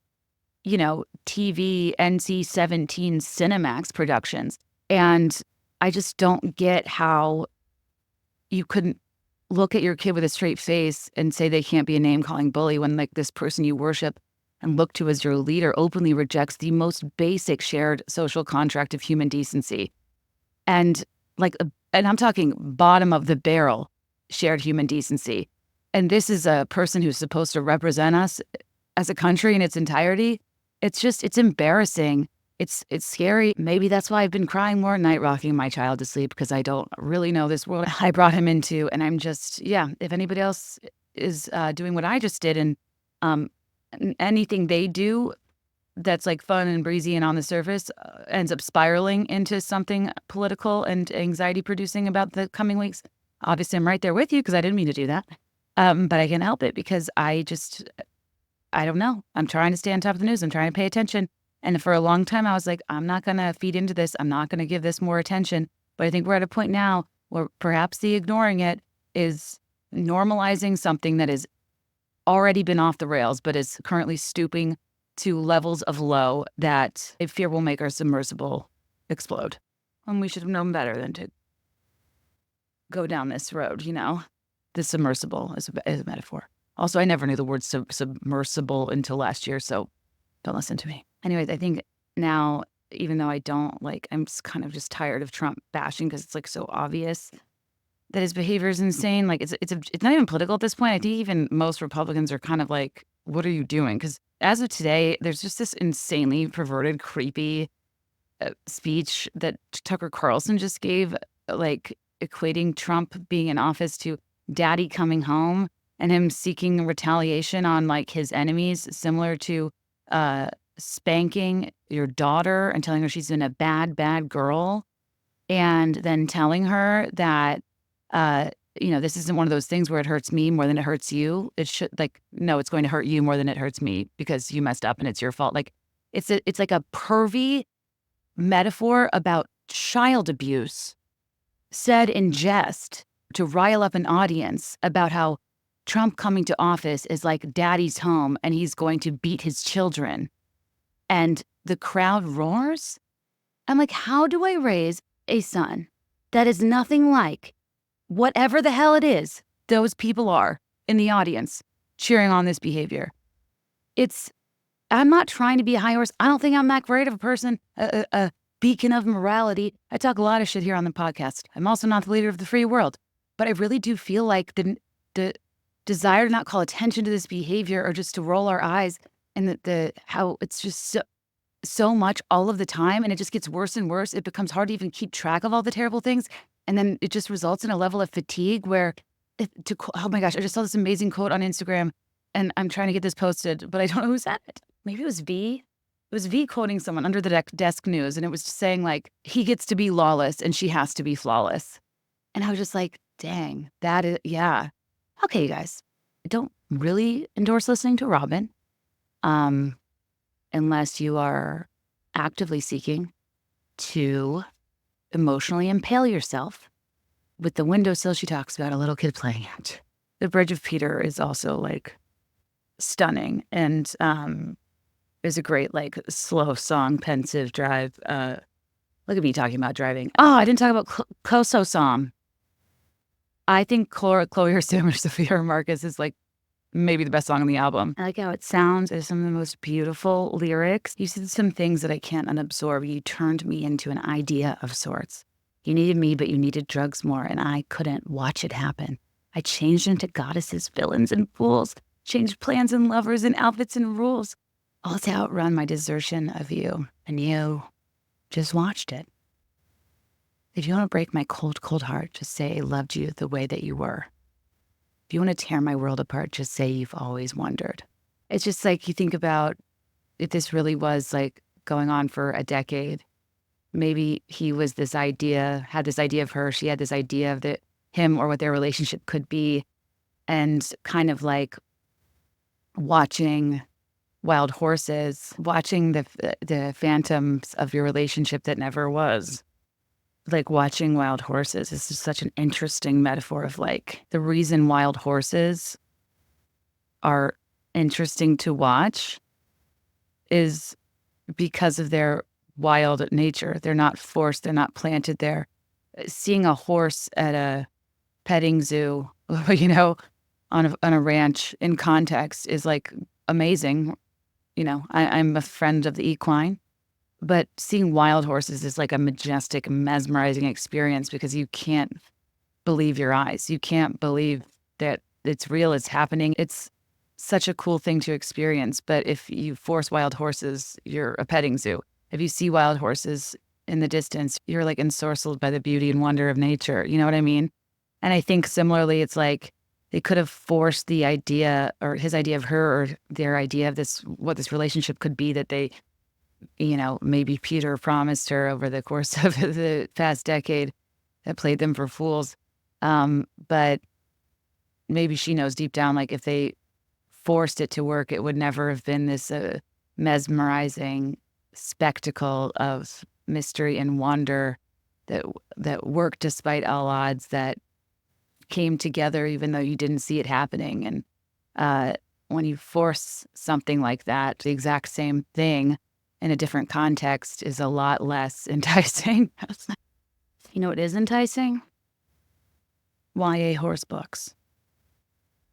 you know, TV NC-17 Cinemax productions. And I just don't get how you couldn't look at your kid with a straight face and say they can't be a name-calling bully when like this person you worship and look to as your leader openly rejects the most basic shared social contract of human decency. And like, and I'm talking bottom of the barrel shared human decency. And this is a person who's supposed to represent us as a country in its entirety. It's just, it's embarrassing. It's scary. Maybe that's why I've been crying more at night, rocking my child to sleep, because I don't really know this world I brought him into. And I'm just, yeah, if anybody else is doing what I just did and Anything they do that's like fun and breezy and on the surface ends up spiraling into something political and anxiety producing about the coming weeks. Obviously, I'm right there with you because I didn't mean to do that. But I can't help it because I don't know. I'm trying to stay on top of the news. I'm trying to pay attention. And for a long time, I was like, I'm not going to feed into this. I'm not going to give this more attention. But I think we're at a point now where perhaps the ignoring it is normalizing something that has already been off the rails, but is currently stooping to levels of low that I fear will make our submersible explode. And we should have known better than to go down this road, you know? The submersible is a metaphor. Also, I never knew the word submersible until last year, so don't listen to me. Anyways, I think now, even though I don't like, I'm kind of just tired of Trump bashing because it's like so obvious that his behavior is insane. Like it's not even political at this point. I think even most Republicans are kind of like, what are you doing? Because as of today, there's just this insanely perverted, creepy speech that Tucker Carlson just gave, like equating Trump being in office to daddy coming home and him seeking retaliation on like his enemies, similar to spanking your daughter and telling her she's been a bad girl, and then telling her that this isn't one of those things where it hurts me more than it hurts you. It should no, it's going to hurt you more than it hurts me because you messed up and it's your fault. Like it's like a pervy metaphor about child abuse said in jest to rile up an audience about how Trump coming to office is like daddy's home and he's going to beat his children. And the crowd roars. I'm like, how do I raise a son that is nothing like whatever the hell it is those people are in the audience cheering on this behavior? I'm not trying to be a high horse. I don't think I'm that great of a person, a beacon of morality. I talk a lot of shit here on the podcast. I'm also not the leader of the free world. But I really do feel like the desire to not call attention to this behavior or just to roll our eyes, and how it's just so much all of the time, and it just gets worse and worse. It becomes hard to even keep track of all the terrible things. And then it just results in a level of fatigue where, oh my gosh, I just saw this amazing quote on Instagram, and I'm trying to get this posted, but I don't know who said it. Maybe it was V. It was V quoting someone under the desk news, and it was just saying like, he gets to be lawless and she has to be flawless. And I was just like, dang, that is, yeah. Okay, you guys, I don't really endorse listening to Robin unless you are actively seeking to emotionally impale yourself with the windowsill she talks about, a little kid playing at. The Bridge of Peter is also like stunning, and is a great like slow song, pensive drive. Look at me talking about driving. Oh, I didn't talk about Koso Song. I think Chloe Herstrom, Sophia Marcus is like maybe the best song on the album. I like how it sounds. It's some of the most beautiful lyrics. You said some things that I can't unabsorb. You turned me into an idea of sorts. You needed me, but you needed drugs more, and I couldn't watch it happen. I changed into goddesses, villains, and fools. Changed plans and lovers and outfits and rules. All to outrun my desertion of you. And you just watched it. If you want to break my cold, cold heart, just say I loved you the way that you were. If you want to tear my world apart, just say you've always wondered. It's just like you think about if this really was like going on for a decade. Maybe he was had this idea of her. She had this idea of him or what their relationship could be. And kind of like watching wild horses, watching the phantoms of your relationship that never was. Like watching wild horses is just such an interesting metaphor of like the reason wild horses are interesting to watch is because of their wild nature. They're not forced. They're not planted there. Seeing a horse at a petting zoo, on a ranch in context is like amazing. I'm a friend of the equine. But seeing wild horses is like a majestic, mesmerizing experience because you can't believe your eyes. You can't believe that it's real, it's happening. It's such a cool thing to experience. But if you force wild horses, you're a petting zoo. If you see wild horses in the distance, you're like ensorcelled by the beauty and wonder of nature. You know what I mean? And I think similarly, it's like they could have forced the idea or his idea of her or their idea of what this relationship could be that they, maybe Peter promised her over the course of the past decade that played them for fools. But maybe she knows deep down, like if they forced it to work, it would never have been this mesmerizing spectacle of mystery and wonder that worked despite all odds, that came together even though you didn't see it happening. And when you force something like that, the exact same thing in a different context is a lot less enticing. You know what is enticing? YA horse books.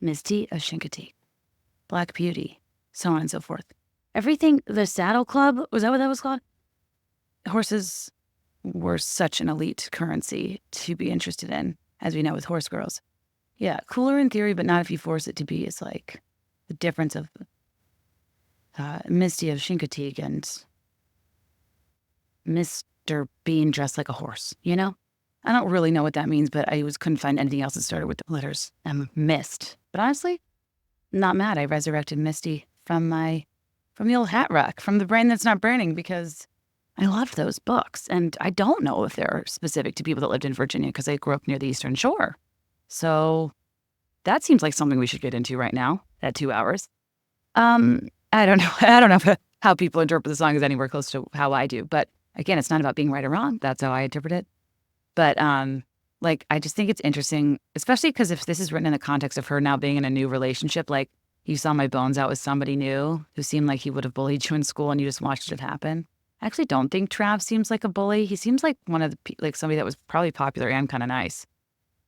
Misty of Chincoteague, Black Beauty, so on and so forth. Everything, the Saddle Club, was that what that was called? Horses were such an elite currency to be interested in, as we know with horse girls. Yeah, cooler in theory, but not if you force it to be. It's like the difference of Misty of Chincoteague and Mr. Bean dressed like a horse, I don't really know what that means, but I couldn't find anything else that started with the letters Mist. But honestly, not mad. I resurrected Misty from the old hat rack, from the brain that's not burning, because I loved those books. And I don't know if they're specific to people that lived in Virginia because I grew up near the Eastern Shore. So that seems like something we should get into right now at 2 hours. I don't know. I don't know how people interpret the song is anywhere close to how I do. But again, it's not about being right or wrong. That's how I interpret it. But I just think it's interesting, especially because if this is written in the context of her now being in a new relationship, like you saw my bones out with somebody new who seemed like he would have bullied you in school and you just watched it happen. I actually don't think Trav seems like a bully. He seems like one of the somebody that was probably popular and kind of nice.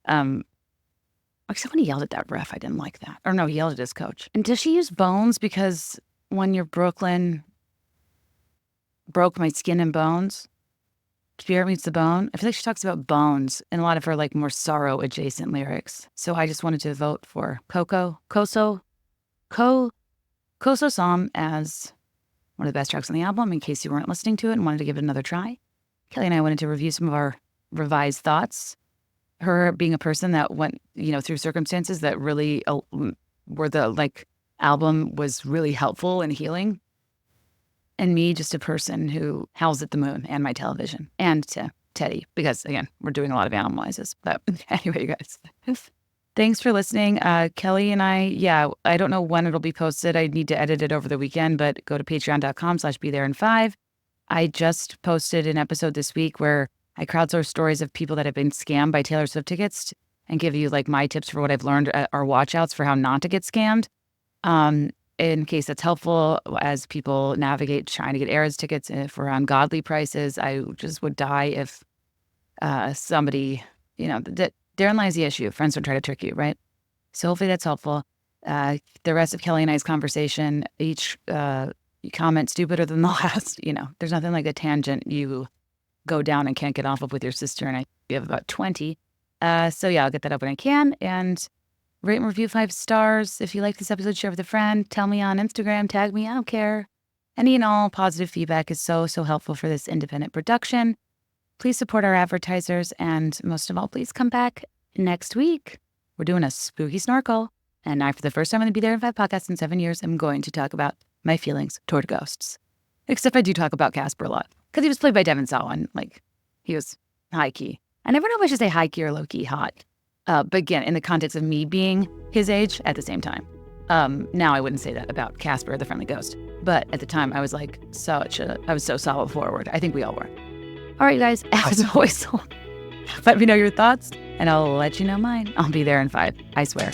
Except when he yelled at that ref, I didn't like that. Or no, he yelled at his coach. And does she use bones? Because when you're Brooklyn, broke my skin and bones. Spirit meets the bone. I feel like she talks about bones in a lot of her more sorrow adjacent lyrics. So I just wanted to vote for Koso Som as one of the best tracks on the album, in case you weren't listening to it and wanted to give it another try. Kelly and I wanted to review some of our revised thoughts. Her being a person that went, through circumstances that really were the album was really helpful and healing. And me, just a person who howls at the moon and my television, and to Teddy, because again, we're doing a lot of animalizes. But anyway, you guys, thanks for listening. Kelly and I don't know when it'll be posted. I need to edit it over the weekend, but go to patreon.com/BeThereIn5. I just posted an episode this week where I crowdsourced stories of people that have been scammed by Taylor Swift tickets and give you my tips for what I've learned or watch outs for how not to get scammed. In case that's helpful as people navigate trying to get Eras tickets for ungodly prices. I just would die if somebody, therein lies the issue. Friends don't try to trick you, right? So hopefully that's helpful. The rest of Kelly and I's conversation, each comment stupider than the last. There's nothing like a tangent you go down and can't get off of with your sister, and we have about 20. So yeah, I'll get that up when I can. And rate and review 5 stars. If you like this episode, share with a friend. Tell me on Instagram. Tag me. I don't care. Any and all positive feedback is so, so helpful for this independent production. Please support our advertisers. And most of all, please come back next week. We're doing a spooky snorkel. And I, for the first time on the Be There in 5 podcast in 7 years, am going to talk about my feelings toward ghosts. Except I do talk about Casper a lot. Because he was played by Devin Sawa. He was high key. I never know if I should say high key or low key hot. But again, in the context of me being his age at the same time. Now I wouldn't say that about Casper, the friendly ghost. But at the time, I was I was so solid forward. I think we all were. All right, guys, as always, let me know your thoughts, and I'll let you know mine. I'll be there in 5, I swear.